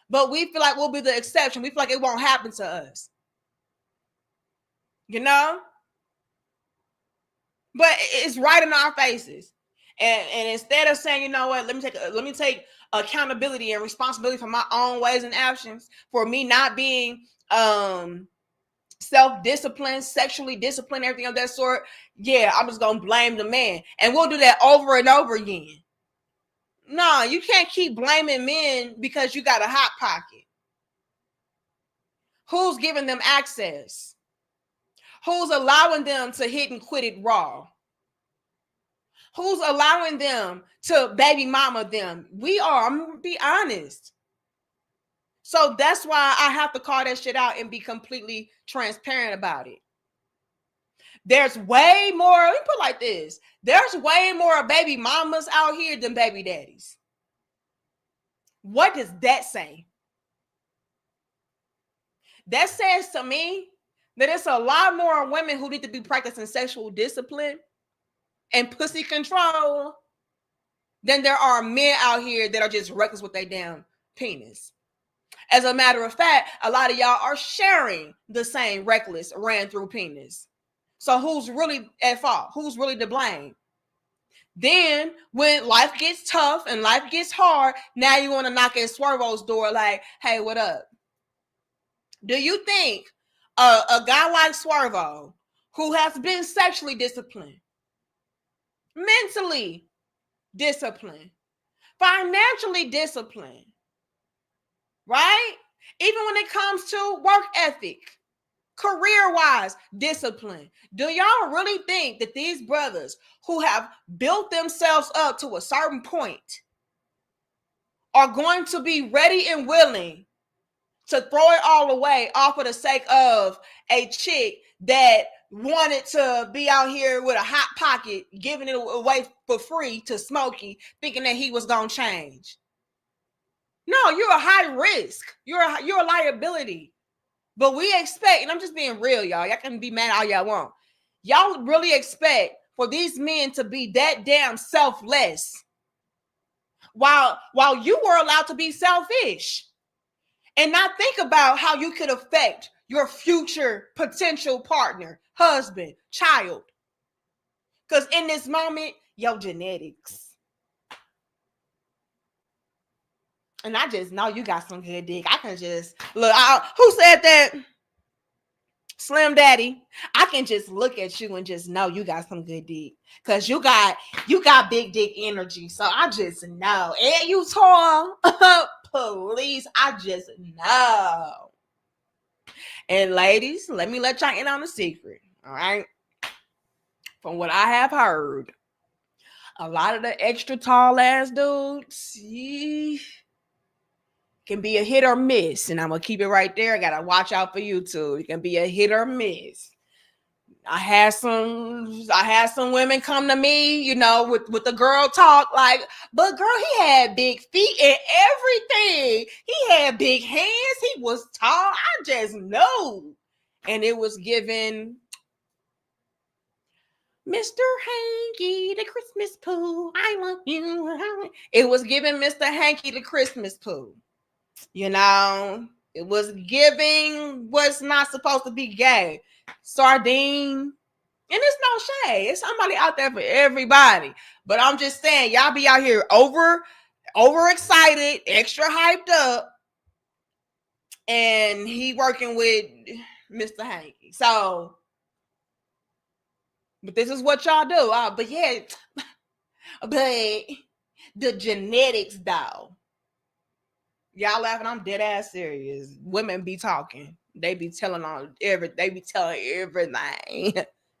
But we feel like we'll be the exception. We feel like it won't happen to us. you know? But it's right in our faces. And instead of saying, you know what, let me take accountability and responsibility for my own ways and actions, for me not being self-disciplined, sexually disciplined, everything of that sort. Yeah, I'm just gonna blame the man. And we'll do that over and over again. No, you can't keep blaming men because you got a hot pocket. Who's giving them access? Who's allowing them to hit and quit it raw? Who's allowing them to baby mama them? We are, I'm gonna be honest. So that's why I have to call that shit out and be completely transparent about it. There's way more, let me put it like this. There's way more baby mamas out here than baby daddies. What does that say? That says to me that it's a lot more women who need to be practicing sexual discipline and pussy control than there are men out here that are just reckless with their damn penis. As a matter of fact, a lot of y'all are sharing the same reckless ran through penis. So who's really at fault? Who's really to blame? Then when life gets tough and life gets hard, now you want to knock at Swervo's door like, hey, what up? Do you think a guy like Swervo, who has been sexually disciplined, mentally disciplined, financially disciplined, right? Even when it comes to work ethic, career-wise discipline, do y'all really think that these brothers who have built themselves up to a certain point are going to be ready and willing to throw it all away off for the sake of a chick that wanted to be out here with a hot pocket, giving it away for free to Smokey, thinking that he was going to change? No, you're a high risk. You're a liability. But we expect, and I'm just being real, y'all. Y'all can be mad all y'all want. Y'all really expect for these men to be that damn selfless while you were allowed to be selfish and not think about how you could affect your future potential partner, husband, child. Because in this moment, your genetics. And I just know you got some good dick. I can just look. Who said that? Slim Daddy. I can just look at you and just know you got some good dick. Because you got big dick energy. So I just know. And you tall. Please, I just know. And ladies, let me let y'all in on the secret. All right. From what I have heard, a lot of the extra tall ass dudes, can be a hit or miss, and I'm gonna keep it right there. I gotta watch out for you too. It can be a hit or miss. I had some women come to me, you know, with the girl talk like, but girl, he had big feet and everything. He had big hands. He was tall. I just know, and it was given Mr. Hanky the Christmas Pooh. I love you. It was given Mr. Hanky the Christmas Pooh. You know, it was giving what's not supposed to be gay. Sardine. And it's no shade. It's somebody out there for everybody. But I'm just saying, y'all be out here overexcited, extra hyped up. And he working with Mr. Hanky. So, but this is what y'all do. But yeah, but the genetics though. Y'all laughing, I'm dead ass serious. Women be talking. They be telling everything.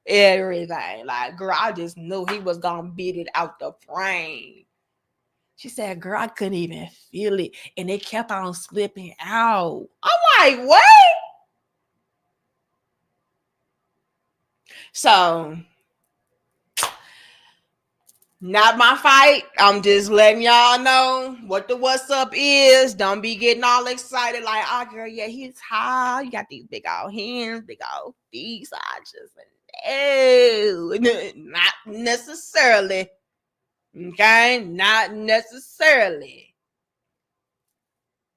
Everything. Like, girl, I just knew he was gonna beat it out the frame. She said, girl, I couldn't even feel it. And it kept on slipping out. I'm like, what? So, not my fight. I'm just letting y'all know what the what's up is. Don't be getting all excited like, oh, girl, yeah, he's high. You got these big old hands, big old feet. So I just not necessarily. Okay? Not necessarily.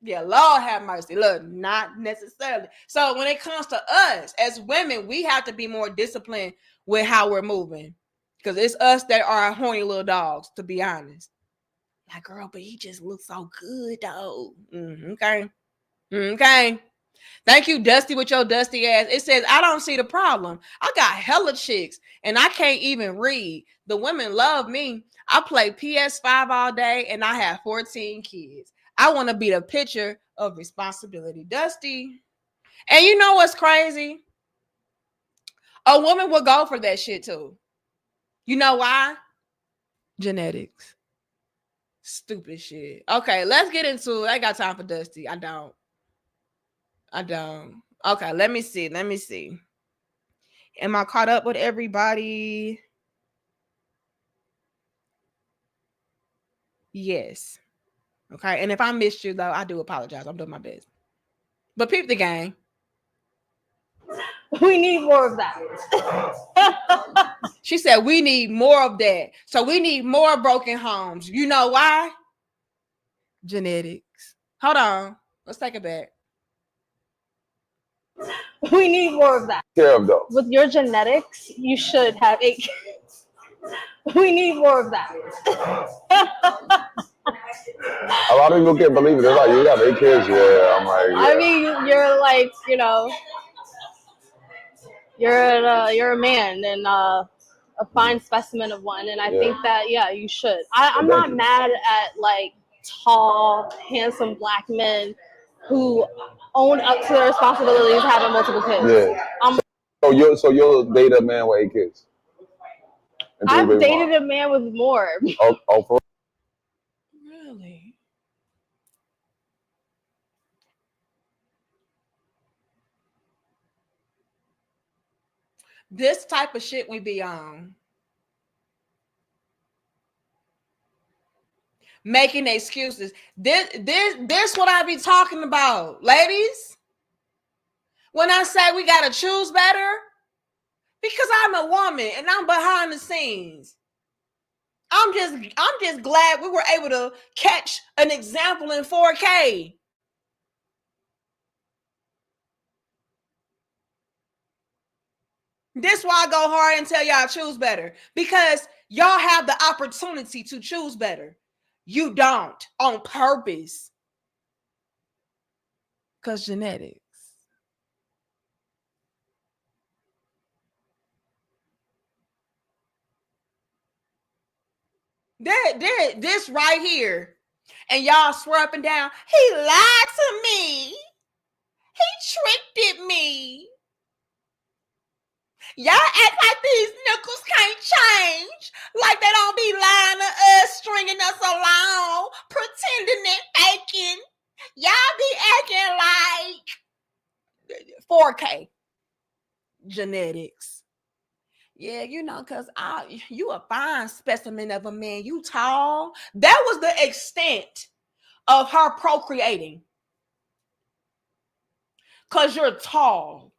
Yeah, Lord have mercy. Look, not necessarily. So when it comes to us as women, we have to be more disciplined with how we're moving. Because it's us that are horny little dogs, to be honest. Like, girl, but he just looks so good, though. Okay. Okay. Thank you, Dusty, with your dusty ass. It says, I don't see the problem. I got hella chicks and I can't even read. The women love me. I play PS5 all day and I have 14 kids. I want to be the picture of responsibility. Dusty. And you know what's crazy? A woman will go for that shit too. You know why? Genetics. Stupid shit. Okay, let's get into it. I got time for Dusty. I don't. Okay, let me see. Am I caught up with everybody? Yes. Okay. And if I missed you, though, I do apologize. I'm doing my best. But peep the game. We need more of that. She said we need more of that. So we need more broken homes. You know why? Genetics. Hold on. Let's take it back. We need more of that. Care of though. With your genetics, you should have 8 kids. We need more of that. A lot of people can't believe it. They're like, you got 8 kids? Yeah. I'm like, yeah. I mean, you're like, you know, you're a man and a fine specimen of one, and I think that you should. I'm not mad at like tall, handsome black men who own up to their responsibilities having multiple kids. Yeah. So you'll date a man with 8 kids? I've dated a man with more. Oh, for Really? This type of shit we be on. Making excuses. This what I be talking about, ladies. When I say we gotta choose better, because I'm a woman and I'm behind the scenes. I'm just glad we were able to catch an example in 4K. This why I go hard and tell y'all choose better, because y'all have the opportunity to choose better. You don't on purpose. Because genetics. This right here. And y'all swear up and down, he lied to me. He tricked me. Y'all act like these nickels can't change. Like they don't be lying to us, stringing us along, pretending and faking. Y'all be acting like 4K genetics. Yeah, you know, because you a fine specimen of a man. You tall. That was the extent of her procreating. Because you're tall.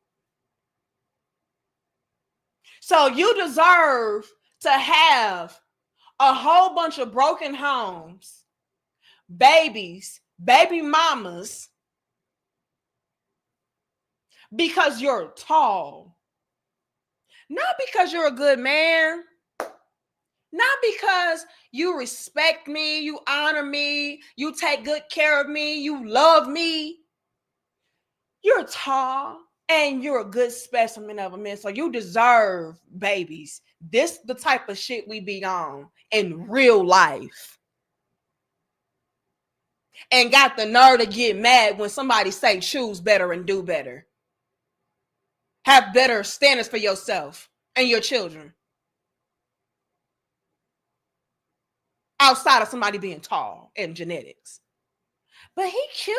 So you deserve to have a whole bunch of broken homes, babies, baby mamas, because you're tall. Not because you're a good man. Not because you respect me, you honor me, you take good care of me, you love me. You're tall and you're a good specimen of a man. So you deserve babies. This the type of shit we be on in real life. And got the nerve to get mad when somebody say choose better and do better. Have better standards for yourself and your children. Outside of somebody being tall and genetics. But he cute.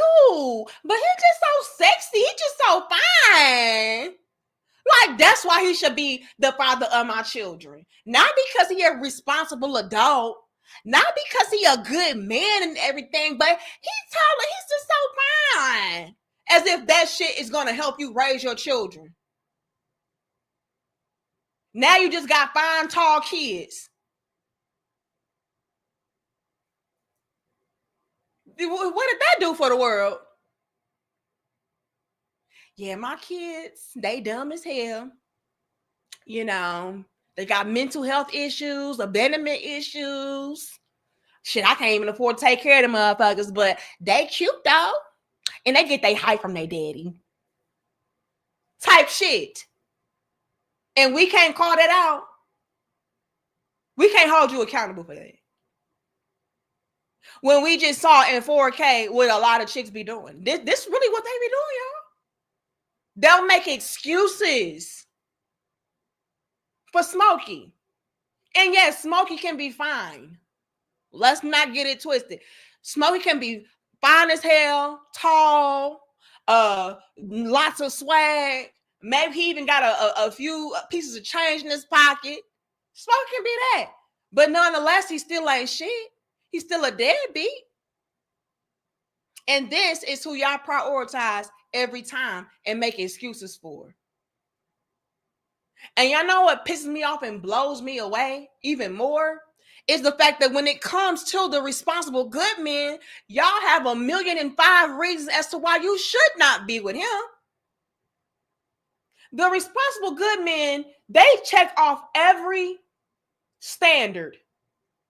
But he just so sexy. He just so fine. Like, that's why he should be the father of my children. Not because he a responsible adult. Not because he a good man and everything. But he's tall and he's just so fine. As if that shit is going to help you raise your children. Now you just got fine, tall kids. What did that do for the world? Yeah, my kids, they dumb as hell. You know, they got mental health issues, abandonment issues. Shit, I can't even afford to take care of them motherfuckers, but they cute though. And they get their hype from their daddy. Type shit. And we can't call that out. We can't hold you accountable for that. When we just saw in 4K what a lot of chicks be doing. This really what they be doing, y'all. They'll make excuses for Smokey. And yes, Smokey can be fine. Let's not get it twisted. Smokey can be fine as hell, tall, lots of swag. Maybe he even got a few pieces of change in his pocket. Smokey can be that. But nonetheless, he still ain't shit. He's still a deadbeat. And this is who y'all prioritize every time and make excuses for. And y'all know what pisses me off and blows me away even more? Is the fact that when it comes to the responsible good men, y'all have 1,000,005 reasons as to why you should not be with him. The responsible good men, they check off every standard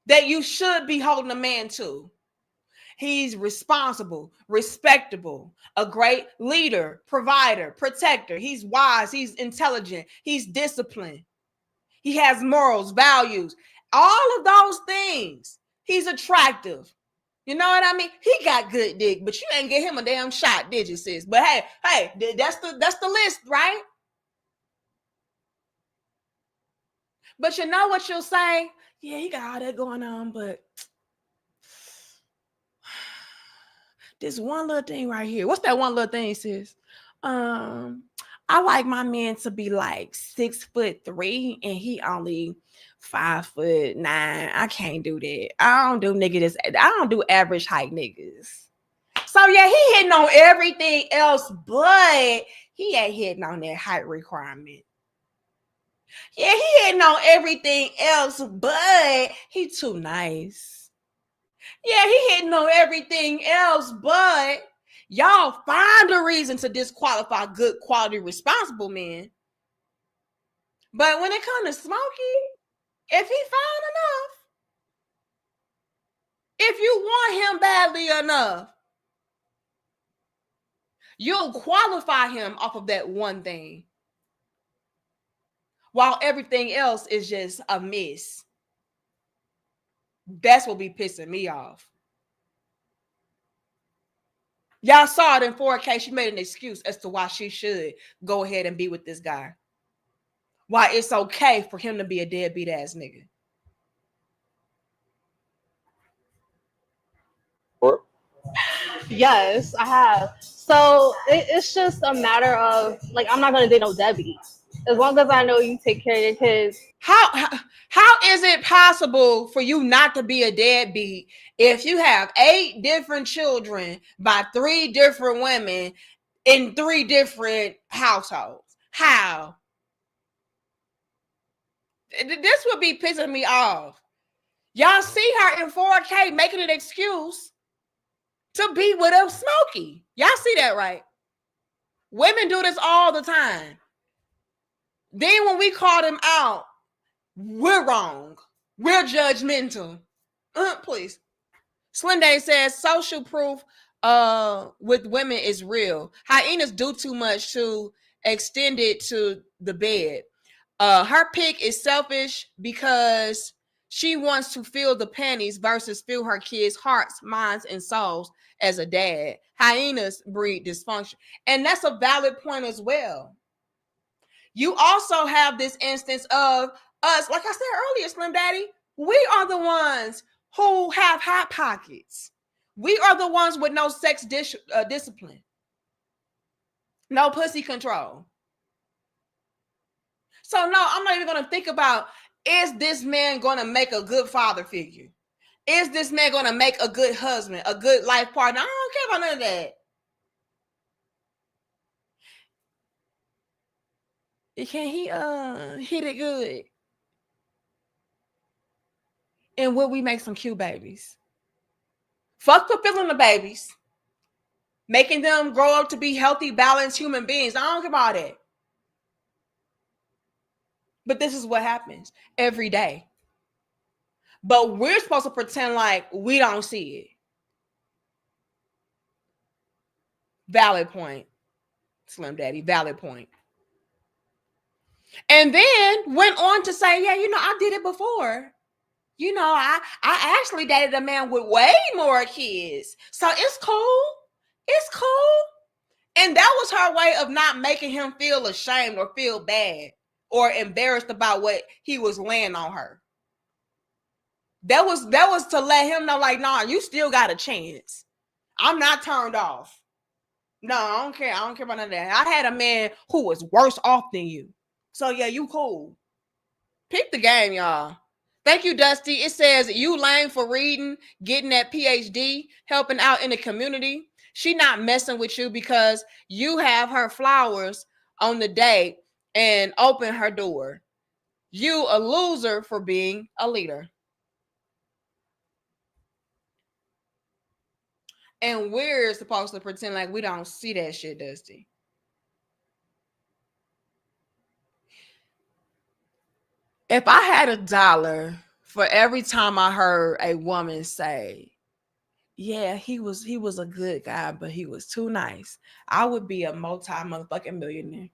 that you should be holding a man to. He's responsible, respectable, a great leader, provider, protector. He's wise, he's intelligent, he's disciplined. He has morals, values, all of those things. He's attractive. You know what I mean? He got good dick, but you ain't get him a damn shot, did you, sis? But hey, that's the list, right? But you know what you'll say? Yeah, he got all that going on, but this one little thing right here. What's that one little thing, sis? I like my man to be like 6'3" and he only 5'9". I can't do that. I don't do average height niggas. So yeah, he hitting on everything else, but he ain't hitting on that height requirement. Yeah, he hitting on everything else, but he too nice. Yeah, he hitting on everything else, but y'all find a reason to disqualify good quality responsible men. But when it comes to Smokey, if he fine enough, if you want him badly enough, you'll qualify him off of that one thing, while everything else is just a miss. That's what be pissing me off. Y'all saw it in 4K. She made an excuse as to why she should go ahead and be with this guy. Why it's okay for him to be a deadbeat ass nigga. Yes, I have. So it's just a matter of like, I'm not gonna date no deadbeat. As long as I know you take care of your kids. How is it possible for you not to be a deadbeat if you have 8 different children by 3 different women in 3 different households? How? This would be pissing me off. Y'all see her in 4K making an excuse to be with a Smokey. Y'all see that, right? Women do this all the time. Then when we call them out, we're wrong. We're judgmental. Please. Slenday says social proof with women is real. Hyenas do too much to extend it to the bed. Her pick is selfish because she wants to fill the panties versus fill her kids' hearts, minds, and souls as a dad. Hyenas breed dysfunction. And that's a valid point as well. You also have this instance of us, like I said earlier, Slim Daddy, we are the ones who have hot pockets. We are the ones with no sex discipline, no pussy control. So no, I'm not even going to think about, is this man going to make a good father figure? Is this man going to make a good husband, a good life partner? I don't care about none of that. Can he hit it good? And will we make some cute babies? Fuck fulfilling the babies, making them grow up to be healthy, balanced human beings. I don't care about it. But this is what happens every day. But we're supposed to pretend like we don't see it. Valid point, Slim Daddy. Valid point. And then went on to say, yeah, I did it before. I actually dated a man with way more kids. So it's cool. It's cool. And that was her way of not making him feel ashamed or feel bad or embarrassed about what he was laying on her. That was to let him know, like, nah, you still got a chance. I'm not turned off. No, I don't care. I don't care about none of that. I had a man who was worse off than you. So yeah, you cool. Pick the game, y'all. Thank you, Dusty. It says, you lame for reading, getting that PhD, helping out in the community. She not messing with you because you have her flowers on the date and open her door. You a loser for being a leader. And we're supposed to pretend like we don't see that shit, Dusty. If I had $1 for every time I heard a woman say, yeah, he was a good guy, but he was too nice, I would be a multi-motherfucking millionaire.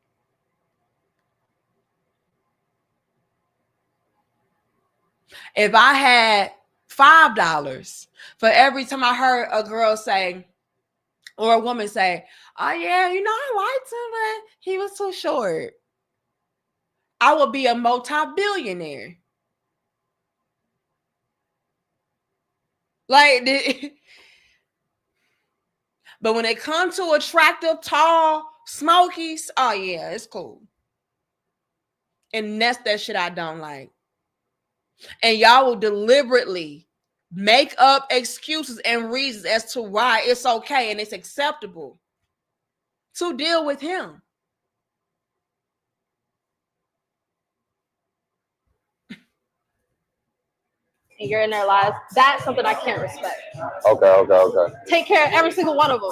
If I had $5 for every time I heard a girl say, or a woman say, oh yeah, I liked him, but he was too short, I would be a multi-billionaire. Like, but when it comes to attractive, tall smokies, oh yeah, it's cool. And that's that shit I don't like. And y'all will deliberately make up excuses and reasons as to why it's okay and it's acceptable to deal with him. And you're in their lives. That's something I can't respect. Okay. Take care of every single one of them.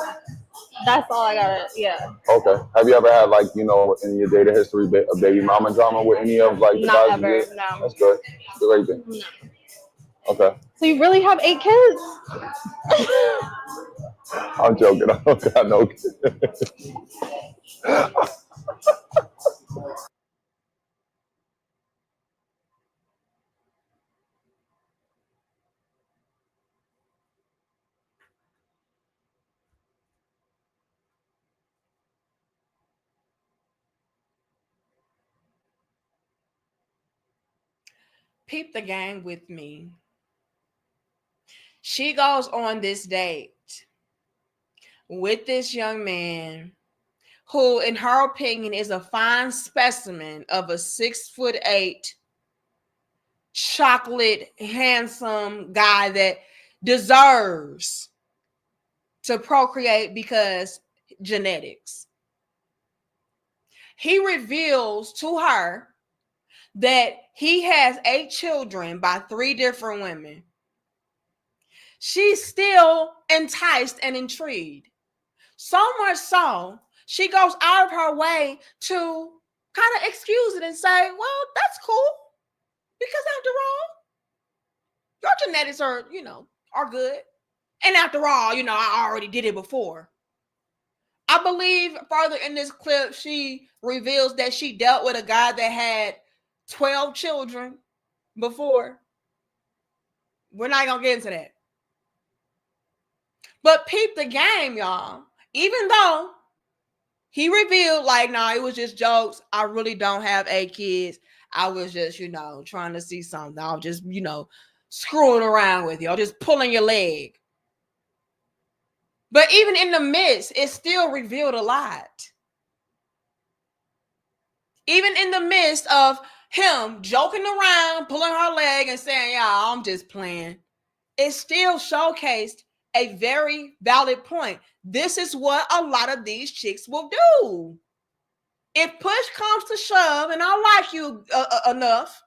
That's all I gotta, yeah. Okay. Have you ever had, like, in your data history, a baby mama drama with any of, like, the Not guys? ever, no. That's good. Great thing. No. Okay. So you really have 8 kids? I'm joking. I don't got no kids. Peep the game with me. She goes on this date with this young man who, in her opinion, is a fine specimen of a 6'8" chocolate, handsome guy that deserves to procreate because genetics. He reveals to her that he has 8 children by 3 different women. She's still enticed and intrigued. So much so, she goes out of her way to kind of excuse it and say, well, that's cool. Because after all, your genetics are good. And after all, I already did it before. I believe further in this clip, she reveals that she dealt with a guy that had 12 children before. We're not going to get into that. But peep the game, y'all. Even though he revealed, like, nah, it was just jokes. I really don't have 8 kids. I was just, trying to see something. I was just, screwing around with you. I was just pulling your leg. But even in the midst, it still revealed a lot. Even in the midst of him joking around, pulling her leg and saying, yeah, I'm just playing, it still showcased a very valid point. This is what a lot of these chicks will do. If push comes to shove and I like you enough,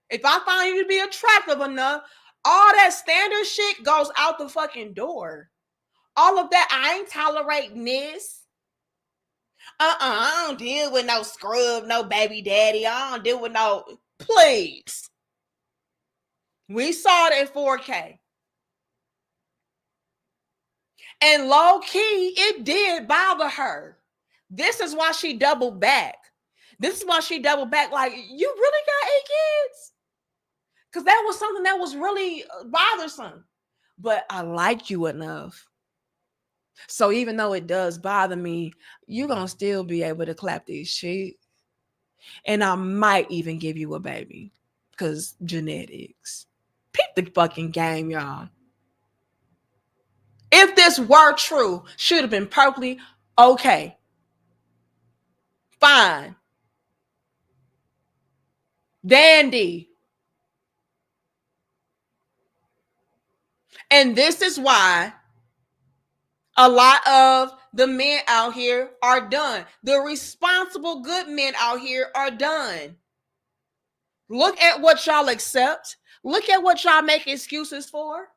if I find you to be attractive enough, All that standard shit goes out the fucking door. All of that, I ain't tolerating this. I don't deal with no scrub, no baby daddy. I don't deal with no, please. We saw it in 4K. And low key, it did bother her. This is why she doubled back. This is why she doubled back. Like, you really got 8 kids? Because that was something that was really bothersome. But I like you enough. So even though it does bother me, you're going to still be able to clap these cheeks. And I might even give you a baby. Because genetics. Peep the fucking game, y'all. If this were true, should have been perfectly okay. Fine. Dandy. And this is why a lot of the men out here are done. The responsible good men out here are done. Look at what y'all accept. Look at what y'all make excuses for.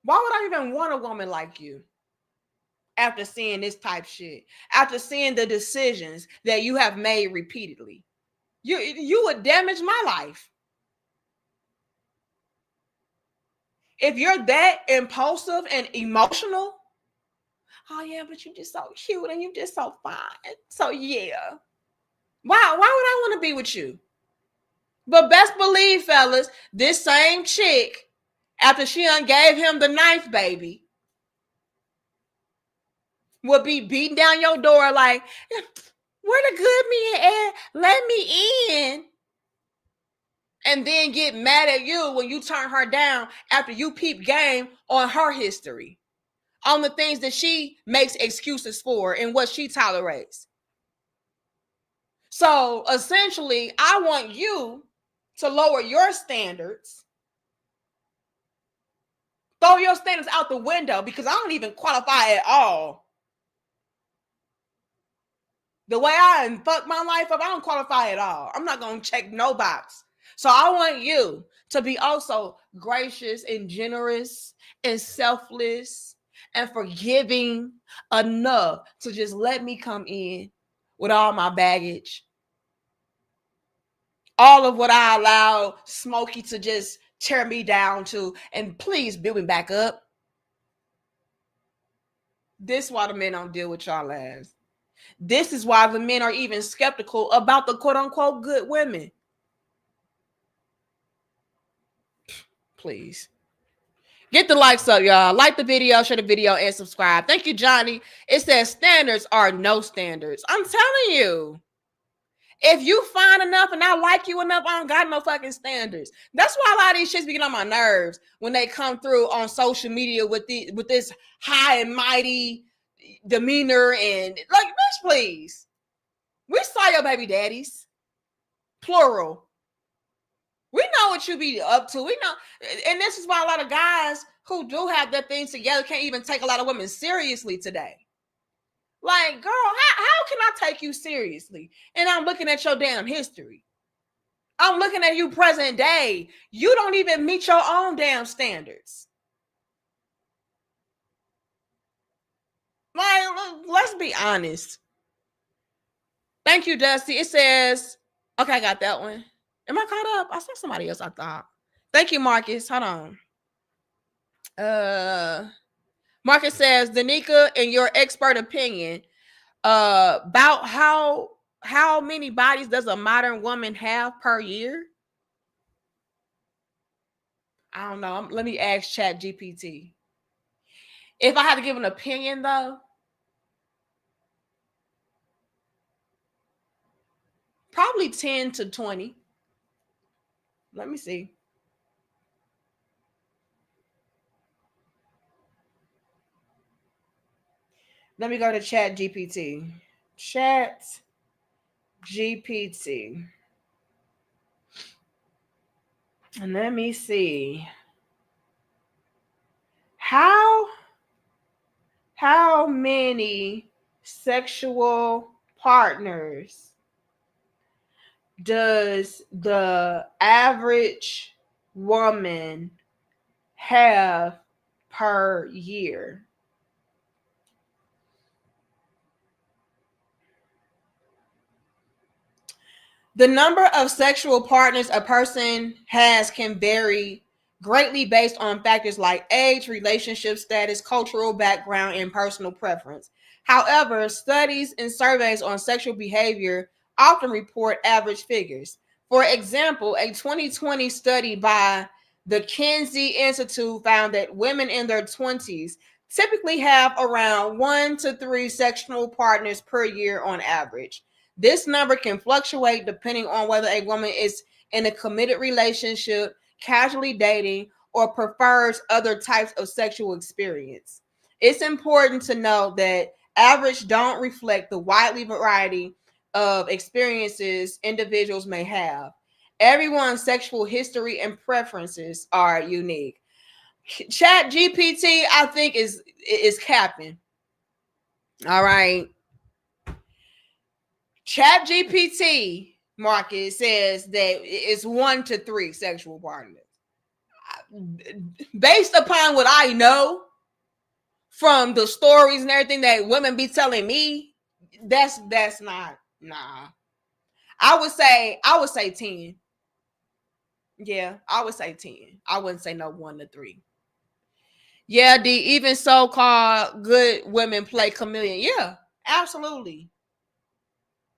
Why would I even want a woman like you? After seeing this type shit, after seeing the decisions that you have made repeatedly, you would damage my life. If you're that impulsive and emotional, oh yeah, but you're just so cute and you're just so fine. So yeah. Why would I want to be with you? But best believe, fellas, this same chick, after she gave him the ninth baby, would be beating down your door like, where the good men at? Let me in. And then get mad at you when you turn her down after you peep game on her history, on the things that she makes excuses for and what she tolerates. So essentially, I want you to lower your standards, throw your standards out the window, because I don't even qualify at all. The way I fuck my life up, I don't qualify at all. I'm not going to check no box. So I want you to be also gracious and generous and selfless and forgiving enough to just let me come in with all my baggage. All of what I allow Smokey to just tear me down to, and please build me back up. This is why the men don't deal with y'all ass. This is why the men are even skeptical about the quote unquote good women. Please. Get the likes up, y'all. Like the video, share the video, and subscribe. Thank you, Johnny. It says standards are no standards. I'm telling you. If you fine enough and I like you enough, I don't got no fucking standards. That's why a lot of these shits be getting on my nerves when they come through on social media with this high and mighty demeanor and like, bitch, please. We saw your baby daddies. Plural. We know what you be up to. We know, and this is why a lot of guys who do have their things together can't even take a lot of women seriously today. Like, girl, how can I take you seriously? And I'm looking at your damn history. I'm looking at you present day. You don't even meet your own damn standards. Like, let's be honest. Thank you, Dusty. It says, okay, I got that one. Am I caught up? I saw somebody else, I thought. Thank you, Marcus. Hold on. Marcus says, Danica, in your expert opinion, about how many bodies does a modern woman have per year? I don't know. Let me ask ChatGPT. If I had to give an opinion, though, probably 10 to 20. Let me see. Let me go to ChatGPT. ChatGPT. And let me see. How many sexual partners does the average woman have per year? The number of sexual partners a person has can vary greatly based on factors like age, relationship status, cultural background, and personal preference. However, studies and surveys on sexual behavior often report average figures. For example, a 2020 study by the Kinsey Institute found that women in their 20s typically have around 1 to 3 sexual partners per year on average. This number can fluctuate depending on whether a woman is in a committed relationship, casually dating, or prefers other types of sexual experience. It's important to note that average don't reflect the widely variety of experiences individuals may have. Everyone's sexual history and preferences are unique. Chat GPT, I think, is capping. All right. Chat GPT market says that it's 1 to 3 sexual partners. Based upon what I know from the stories and everything that women be telling me, that's not, nah. I would say 10. Yeah, I would say 10. I wouldn't say no 1 to 3. Yeah, the even so-called good women play chameleon. Yeah, absolutely.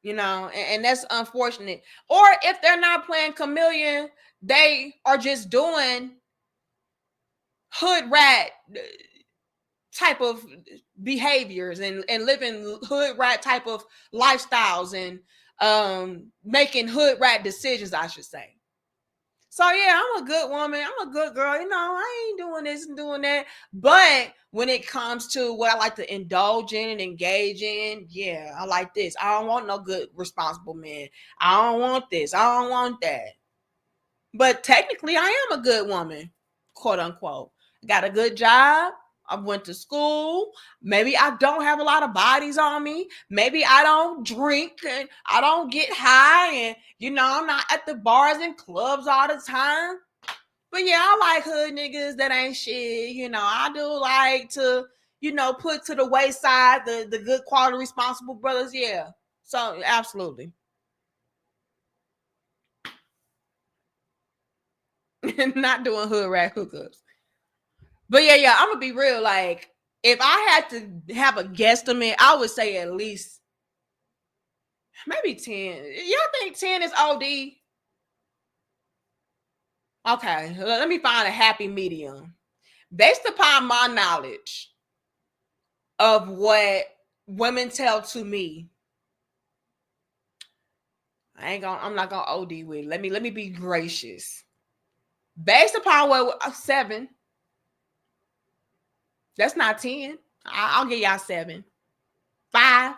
And that's unfortunate. Or if they're not playing chameleon, they are just doing hood rat type of behaviors and living hood rat type of lifestyles and making hood rat decisions, I should say. So yeah, I'm a good woman. I'm a good girl. I ain't doing this and doing that. But when it comes to what I like to indulge in and engage in, yeah, I like this. I don't want no good, responsible man. I don't want this. I don't want that. But technically, I am a good woman, quote unquote. Got a good job. I went to school. Maybe I don't have a lot of bodies on me. Maybe I don't drink and I don't get high and, I'm not at the bars and clubs all the time. But yeah, I like hood niggas that ain't shit. I do like to, put to the wayside the good quality responsible brothers. Yeah. So absolutely. Not doing hood rat hookups. But yeah, I'm gonna be real. Like, if I had to have a guesstimate, I would say at least maybe 10. Y'all think 10 is OD? Okay, let me find a happy medium. Based upon my knowledge of what women tell to me, I'm not gonna OD with it. Let me be gracious. Based upon what 7. That's not 10. I'll give y'all 7. 5.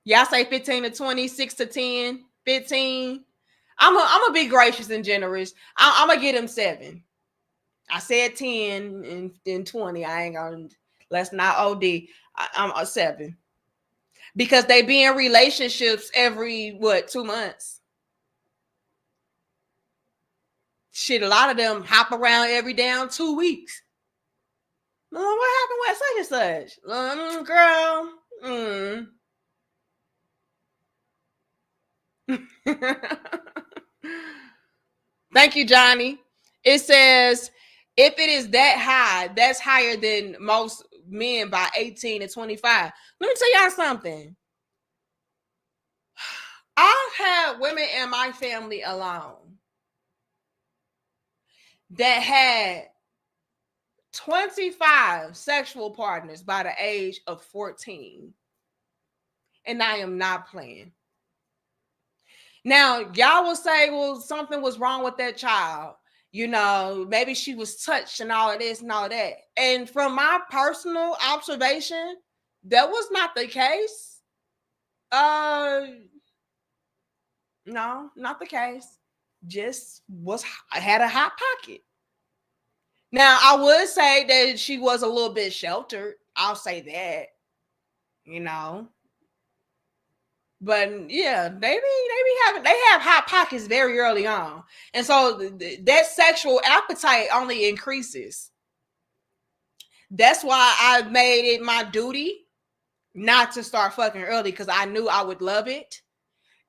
Y'all say 15 to 20, 6 to 10, 15. I'm gonna be gracious and generous. I'm gonna get him 7. I said 10 and 20. I ain't gonna. Let's not OD. I'm a 7 because they be in relationships every 2 months. Shit, a lot of them hop around every damn 2 weeks. What happened with such and such? Girl. Thank you, Johnny. It says if it is that high, that's higher than most men by 18 to 25. Let me tell y'all something. I've had women in my family alone that had 25 sexual partners by the age of 14. And I am not playing. Now, y'all will say, well, something was wrong with that child. Maybe she was touched and all of this and all of that. And from my personal observation, that was not the case. No, not the case. Just had a hot pocket. Now, I would say that she was a little bit sheltered. I'll say that, But yeah, they have hot pockets very early on, and so that sexual appetite only increases. That's why I made it my duty not to start fucking early, because I knew I would love it,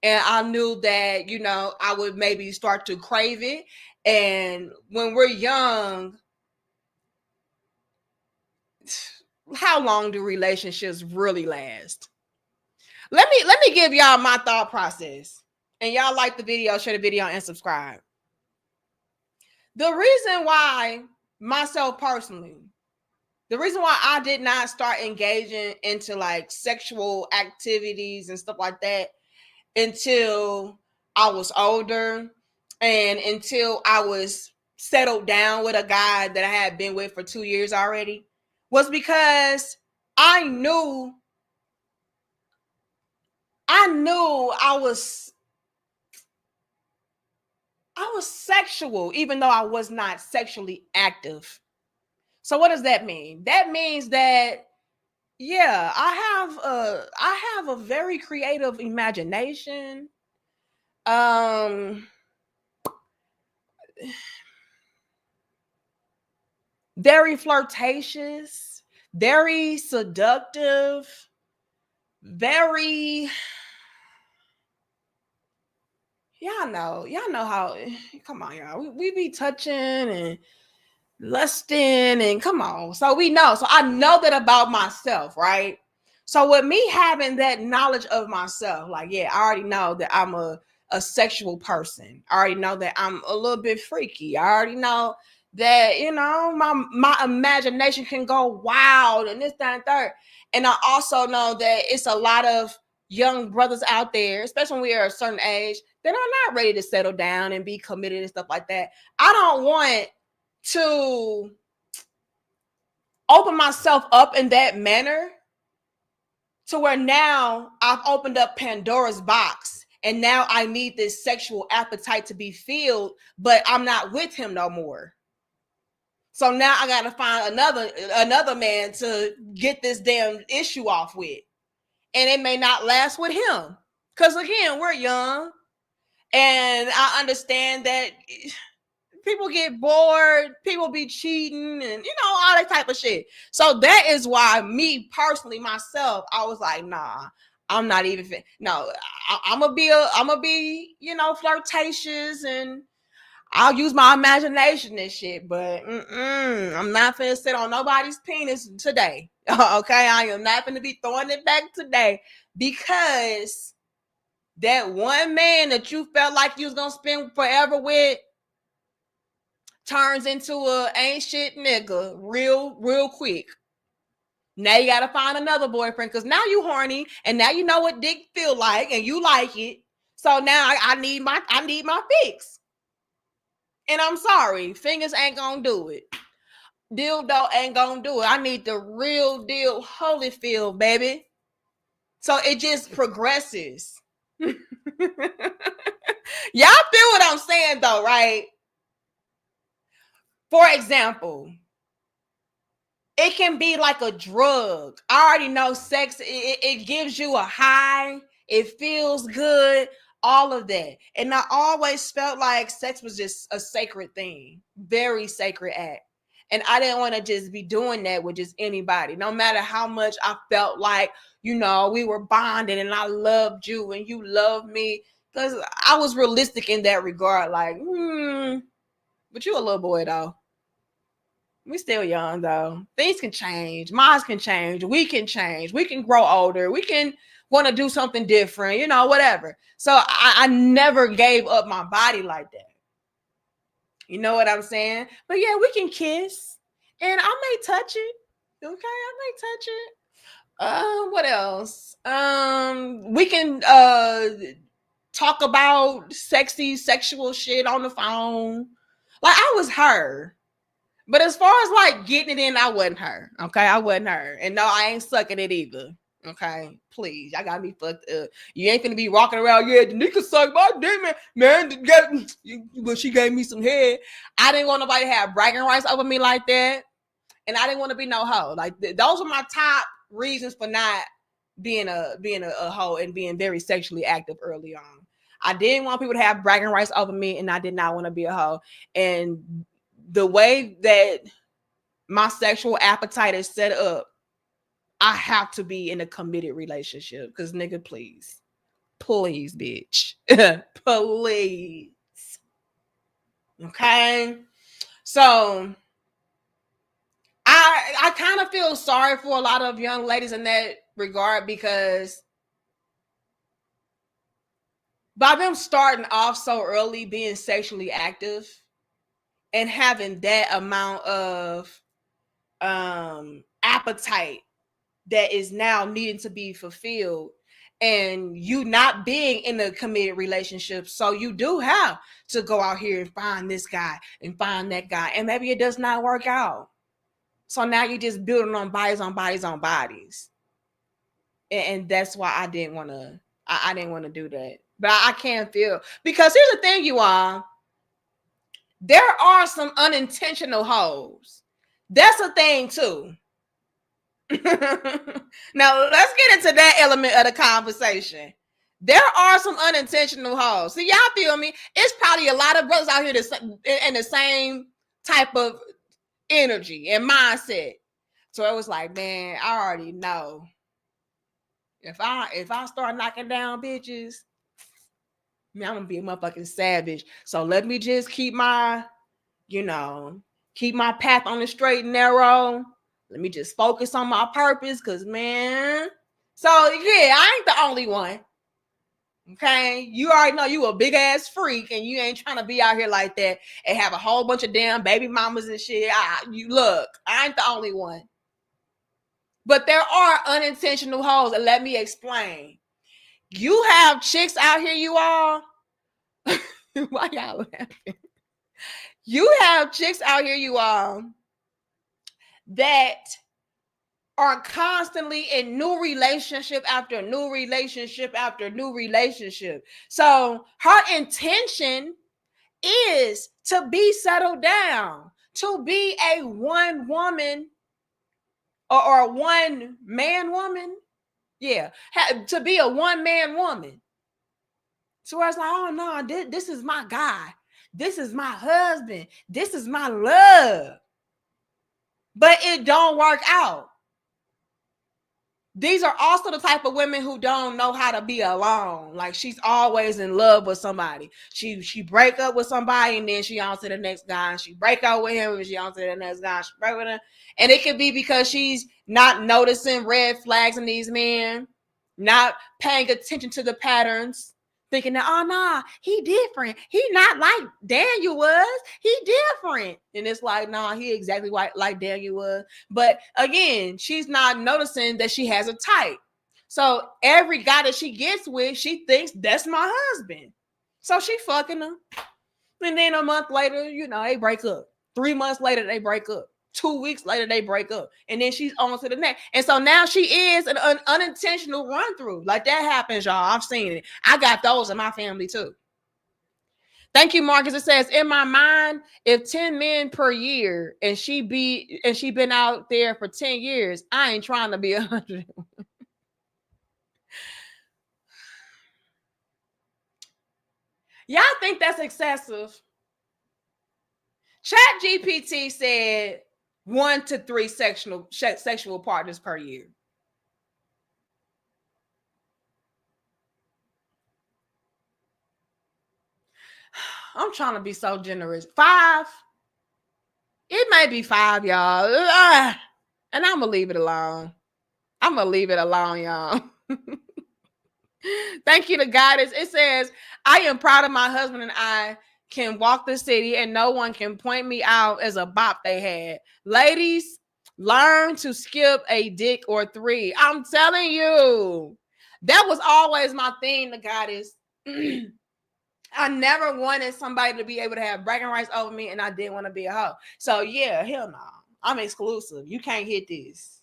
and I knew that, you know, I would maybe start to crave it. And when we're young, how long do relationships really last? Let me give y'all my thought process. And y'all like the video, share the video, and subscribe. The reason why, myself personally, the reason why I did not start engaging into like sexual activities and stuff like that until I was older, and until I was settled down with a guy that I had been with for 2 years already, was because I knew I was sexual, even though I was not sexually active. So what does that mean? That means that, yeah, I have a very creative imagination. Very flirtatious, very seductive, very, y'all know how, come on, y'all. We be touching and lusting, and come on. So we know. So I know that about myself, right? So with me having that knowledge of myself, like, yeah, I already know that I'm a sexual person. I already know that I'm a little bit freaky. I already know that, you know, my imagination can go wild and this, that, and third. And I also know that it's a lot of young brothers out there, especially when we are a certain age, that are not ready to settle down and be committed and stuff like that. I don't want to open myself up in that manner to where now I've opened up Pandora's box, and now I need this sexual appetite to be filled, but I'm not with him no more. So now I got to find another man to get this damn issue off with. And it may not last with him. Because again, we're young. And I understand that people get bored, people be cheating, and, you know, all that type of shit. So that is why me personally, myself, I was like, nah, I'm not even fit. No, I'm gonna be, you know, flirtatious, and I'll use my imagination and shit, but I'm not finna sit on nobody's penis today. Okay, I am not finna be throwing it back today, because that one man that you felt like you was gonna spend forever with turns into a ain't shit nigga real quick. Now you gotta find another boyfriend, because now you horny, and now you know what dick feel like, and you like it. So now I need my fix. And I'm sorry, fingers ain't gonna do it. Dildo ain't gonna do it. I need the real deal Holyfield, baby. So it just progresses. Y'all feel what I'm saying though, right? For example, it can be like a drug. I already know sex, it gives you a high. It feels good. All of that. And I always felt like sex was just a sacred thing, very sacred act. And I didn't want to just be doing that with just anybody, no matter how much I felt like, you know, we were bonded and I loved you and you loved me. Because I was realistic in that regard. Like, but you a little boy though. We still young though. Things can change. Minds can change. We can change. We can grow older. We can want to do something different, you know, whatever. So I never gave up my body like that. You know what I'm saying? But yeah, we can kiss, and I may touch it. Okay, I may touch it. What else? We can talk about sexy sexual shit on the phone. Like, I was her. But as far as like getting it in, I wasn't her. Okay, I wasn't her. And no, I ain't sucking it either. Okay, please, y'all got me fucked up. You ain't gonna be walking around, yeah, the nigga suck my dick, man. But she gave me some head. I didn't want nobody to have bragging rights over me like that, and I didn't want to be no hoe. Like, those are my top reasons for not being a hoe and being very sexually active early on. I didn't want people to have bragging rights over me, and I did not want to be a hoe. And the way that my sexual appetite is set up, I have to be in a committed relationship. Because nigga, please, bitch, please. Okay, so I kind of feel sorry for a lot of young ladies in that regard, because by them starting off so early being sexually active and having that amount of appetite that is now needing to be fulfilled, and you not being in a committed relationship, so you do have to go out here and find this guy and find that guy, and maybe it does not work out. So now you're just building on bodies on bodies on bodies, and that's why I didn't want to do that. But I can't feel, because here's the thing, you all, there are some unintentional hoes. That's a thing too. Now let's get into that element of the conversation. There are some unintentional hoes. See, y'all feel me? It's probably a lot of brothers out here that's in the same type of energy and mindset. So it was like, man, I already know. If I start knocking down bitches, man, I'm gonna be a motherfucking savage. So let me just keep my path on the straight and narrow. Let me just focus on my purpose, because, man. So, yeah, I ain't the only one. Okay? You already know you a big-ass freak, and you ain't trying to be out here like that and have a whole bunch of damn baby mamas and shit. Look, I ain't the only one. But there are unintentional hoes, and let me explain. You have chicks out here, you all. Why y'all laughing? You have chicks out here, you all, that are constantly in new relationship after new relationship after new relationship. So her intention is to be settled down, to be a one woman or one man woman. Yeah, to be a one man woman. So I was like, oh no, this is my guy. This is my husband. This is my love. But it don't work out. These are also the type of women who don't know how to be alone. Like, she's always in love with somebody. She break up with somebody, and then she on to the next guy. And she break up with him, and she on to the next guy. She break with him. And it could be because she's not noticing red flags in these men, not paying attention to the patterns, thinking that, oh, nah, he different. He not like Daniel was. He different. And it's like, nah, he exactly like Daniel was. But again, she's not noticing that she has a type. So every guy that she gets with, she thinks that's my husband. So she fucking him. And then a month later, they break up. 3 months later, they break up. 2 weeks later, they break up. And then she's on to the next. And so now she is an unintentional run through. Like, that happens, y'all. I've seen it. I got those in my family too. Thank you, Marcus. It says, in my mind, if 10 men per year and she been out there for 10 years, I ain't trying to be 100. Y'all think that's excessive? ChatGPT said 1 to 3 sexual partners per year. I'm trying to be so generous. 5. It may be 5, y'all. And I'm going to leave it alone. I'm going to leave it alone, y'all. Thank you to Goddess. It says, I am proud of my husband, and I can walk the city and no one can point me out as a bop they had. Ladies, learn to skip a dick or 3. I'm telling you, that was always my thing, the Goddess. I never wanted somebody to be able to have bragging rights over me, and I didn't want to be a hoe. So yeah, hell no. I'm exclusive. You can't hit this.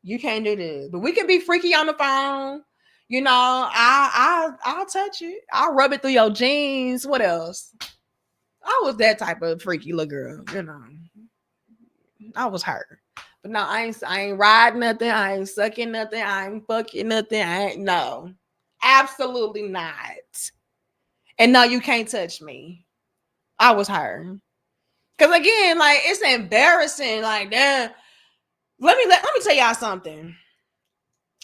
You can't do this. But we can be freaky on the phone. I'll touch it. I'll rub it through your jeans. What else? I was that type of freaky little girl, I was her. But no, I ain't riding nothing. I ain't sucking nothing. I ain't fucking nothing. No. Absolutely not. And no, you can't touch me. I was her. Cause again, like it's embarrassing. Like, damn. Let me tell y'all something.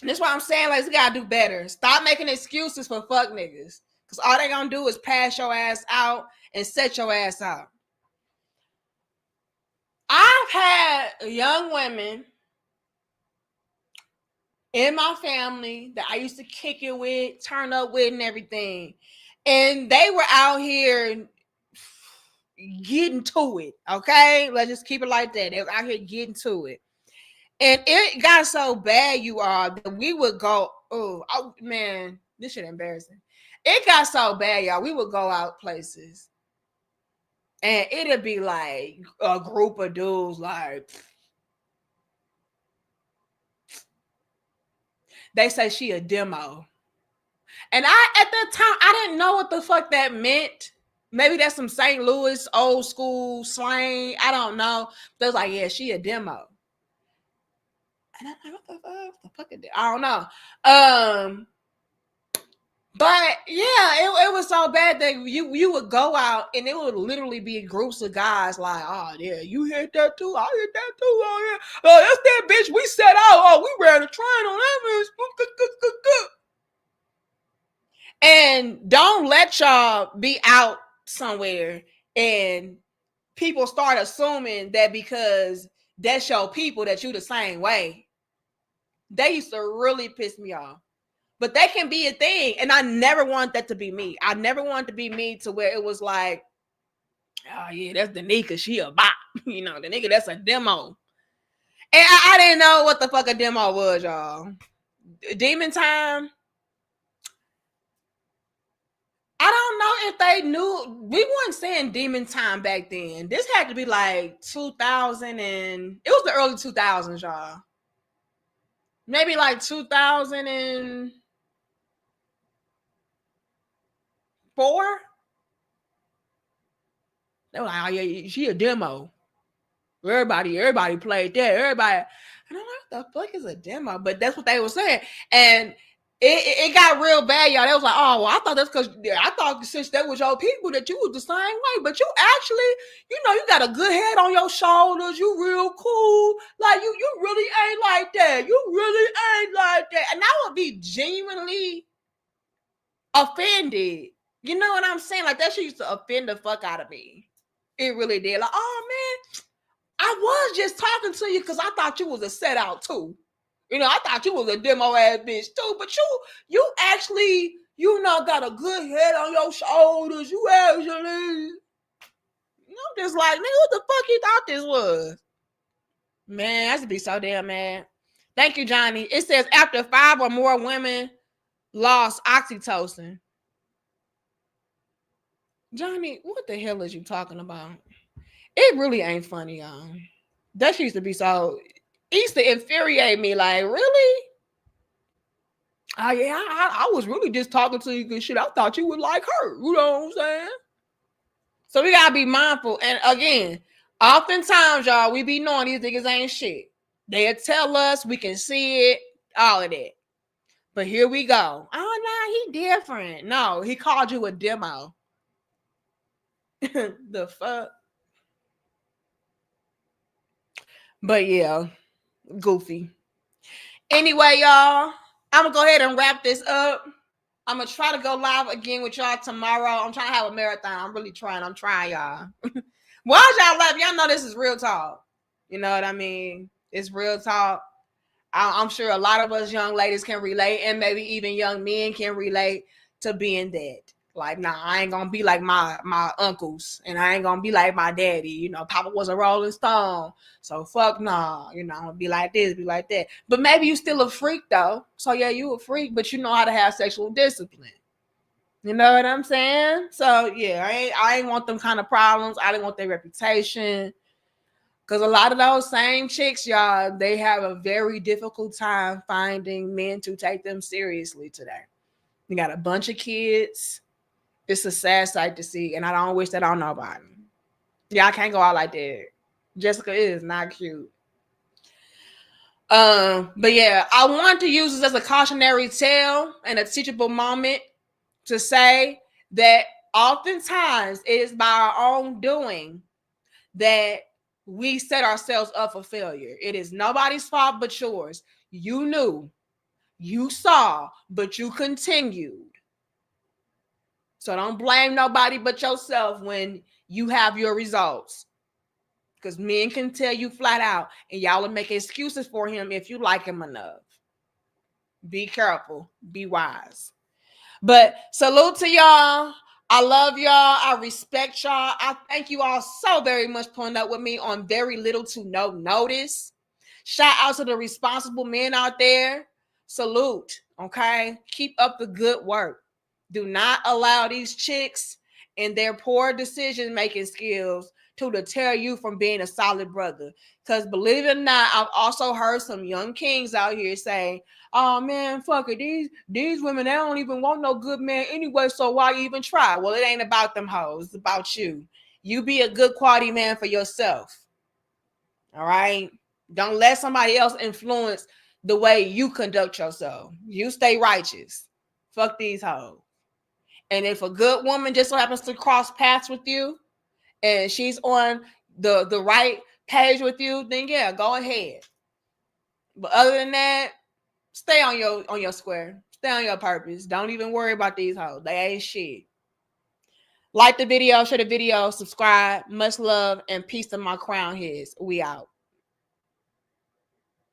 That's why I'm saying, like, we gotta do better. Stop making excuses for fuck niggas. Cause all they gonna do is pass your ass out and set your ass out. I've had young women in my family that I used to kick it with, turn up with, and everything. And they were out here getting to it. Okay, let's just keep it like that. They were out here getting to it. And it got so bad, you all, that we would go, oh man, this shit embarrassing. It got so bad, y'all. We would go out places. And it'd be like a group of dudes, like, they say she a demo. And at that time, I didn't know what the fuck that meant. Maybe that's some St. Louis old school slang. I don't know. They was like, yeah, she a demo. And I'm like, what the fuck is that? I don't know. But yeah, it was so bad that you would go out and it would literally be groups of guys like, oh yeah, you heard that too? I heard that too. Oh yeah, oh that's that bitch we set out. Oh, we ran a train on that bitch. And don't let y'all be out somewhere and people start assuming that because that's your people that you the same way. They used to really piss me off. But that can be a thing. And I never want that to be me. I never wanted to be me to where it was like, oh yeah, that's the nigga, she a bop. You know, the nigga, that's a demo. And I didn't know what the fuck a demo was, y'all. Demon Time. I don't know if they knew. We weren't saying Demon Time back then. This had to be like 2000 and it was the early 2000s, y'all. Maybe like 2004. They were like, oh yeah, she a demo. Everybody played that. Everybody. And I'm like, what the fuck is a demo? But that's what they were saying. And it got real bad, y'all. They was like, oh, well, I thought that's because I thought since that was your people that you was the same way. But you actually, you know, you got a good head on your shoulders. You real cool. Like you really ain't like that. You really ain't like that. And I would be genuinely offended. You know what I'm saying? Like that shit used to offend the fuck out of me. It really did. Like, oh man, I was just talking to you because I thought you was a set out too. You know, I thought you was a demo ass bitch too, but you actually, you know, got a good head on your shoulders. You actually, I'm just like, nigga, what the fuck you thought this was? Man, I used to be so damn mad. Thank you, Johnny. It says after 5 or more women lost oxytocin. Johnny, what the hell is you talking about? It really ain't funny, y'all. That used to be so. It used to infuriate me. Like, really? Oh yeah, I was really just talking to you good shit. I thought you would like her. You know what I'm saying? So we gotta be mindful. And again, oftentimes, y'all, we be knowing these niggas ain't shit. They'll tell us, we can see it, all of that. But here we go. Oh no, he different. No, he called you a demo. The fuck? But yeah, goofy. Anyway, y'all, I'm gonna go ahead and wrap this up. I'm gonna try to go live again with y'all tomorrow. I'm trying to have a marathon. I'm really trying. I'm trying, y'all. Why y'all laugh? Y'all know this is real talk. You know what I mean? It's real talk. I'm sure a lot of us young ladies can relate, and maybe even young men can relate to being that. Like, nah, I ain't gonna be like my uncles, and I ain't gonna be like my daddy. You know, Papa was a Rolling Stone, so fuck nah. You know, I'm gonna be like this, be like that. But maybe you still a freak though. So yeah, you a freak, but you know how to have sexual discipline. You know what I'm saying? So yeah, I ain't want them kind of problems. I didn't want their reputation. Because a lot of those same chicks, y'all, they have a very difficult time finding men to take them seriously today. You got a bunch of kids. It's a sad sight to see, and I don't wish that on nobody. Yeah, I can't go out like that. Jessica is not cute. But yeah, I want to use this as a cautionary tale and a teachable moment to say that oftentimes it is by our own doing that we set ourselves up for failure. It is nobody's fault but yours. You knew, you saw, but you continued. So don't blame nobody but yourself when you have your results. Because men can tell you flat out, and y'all will make excuses for him if you like him enough. Be careful. Be wise. But salute to y'all. I love y'all. I respect y'all. I thank you all so very much for pulling up with me on very little to no notice. Shout out to the responsible men out there. Salute. Okay. Keep up the good work. Do not allow these chicks and their poor decision-making skills to deter you from being a solid brother. Because believe it or not, I've also heard some young kings out here saying, oh man, fuck it. These women, they don't even want no good man anyway, so why even try? Well, it ain't about them hoes. It's about you. You be a good quality man for yourself. All right? Don't let somebody else influence the way you conduct yourself. You stay righteous. Fuck these hoes. And if a good woman just so happens to cross paths with you and she's on the right page with you, then yeah, go ahead. But other than that, stay on your square. Stay on your purpose. Don't even worry about these hoes. They ain't shit. Like the video, share the video, subscribe. Much love and peace to my crown heads. We out.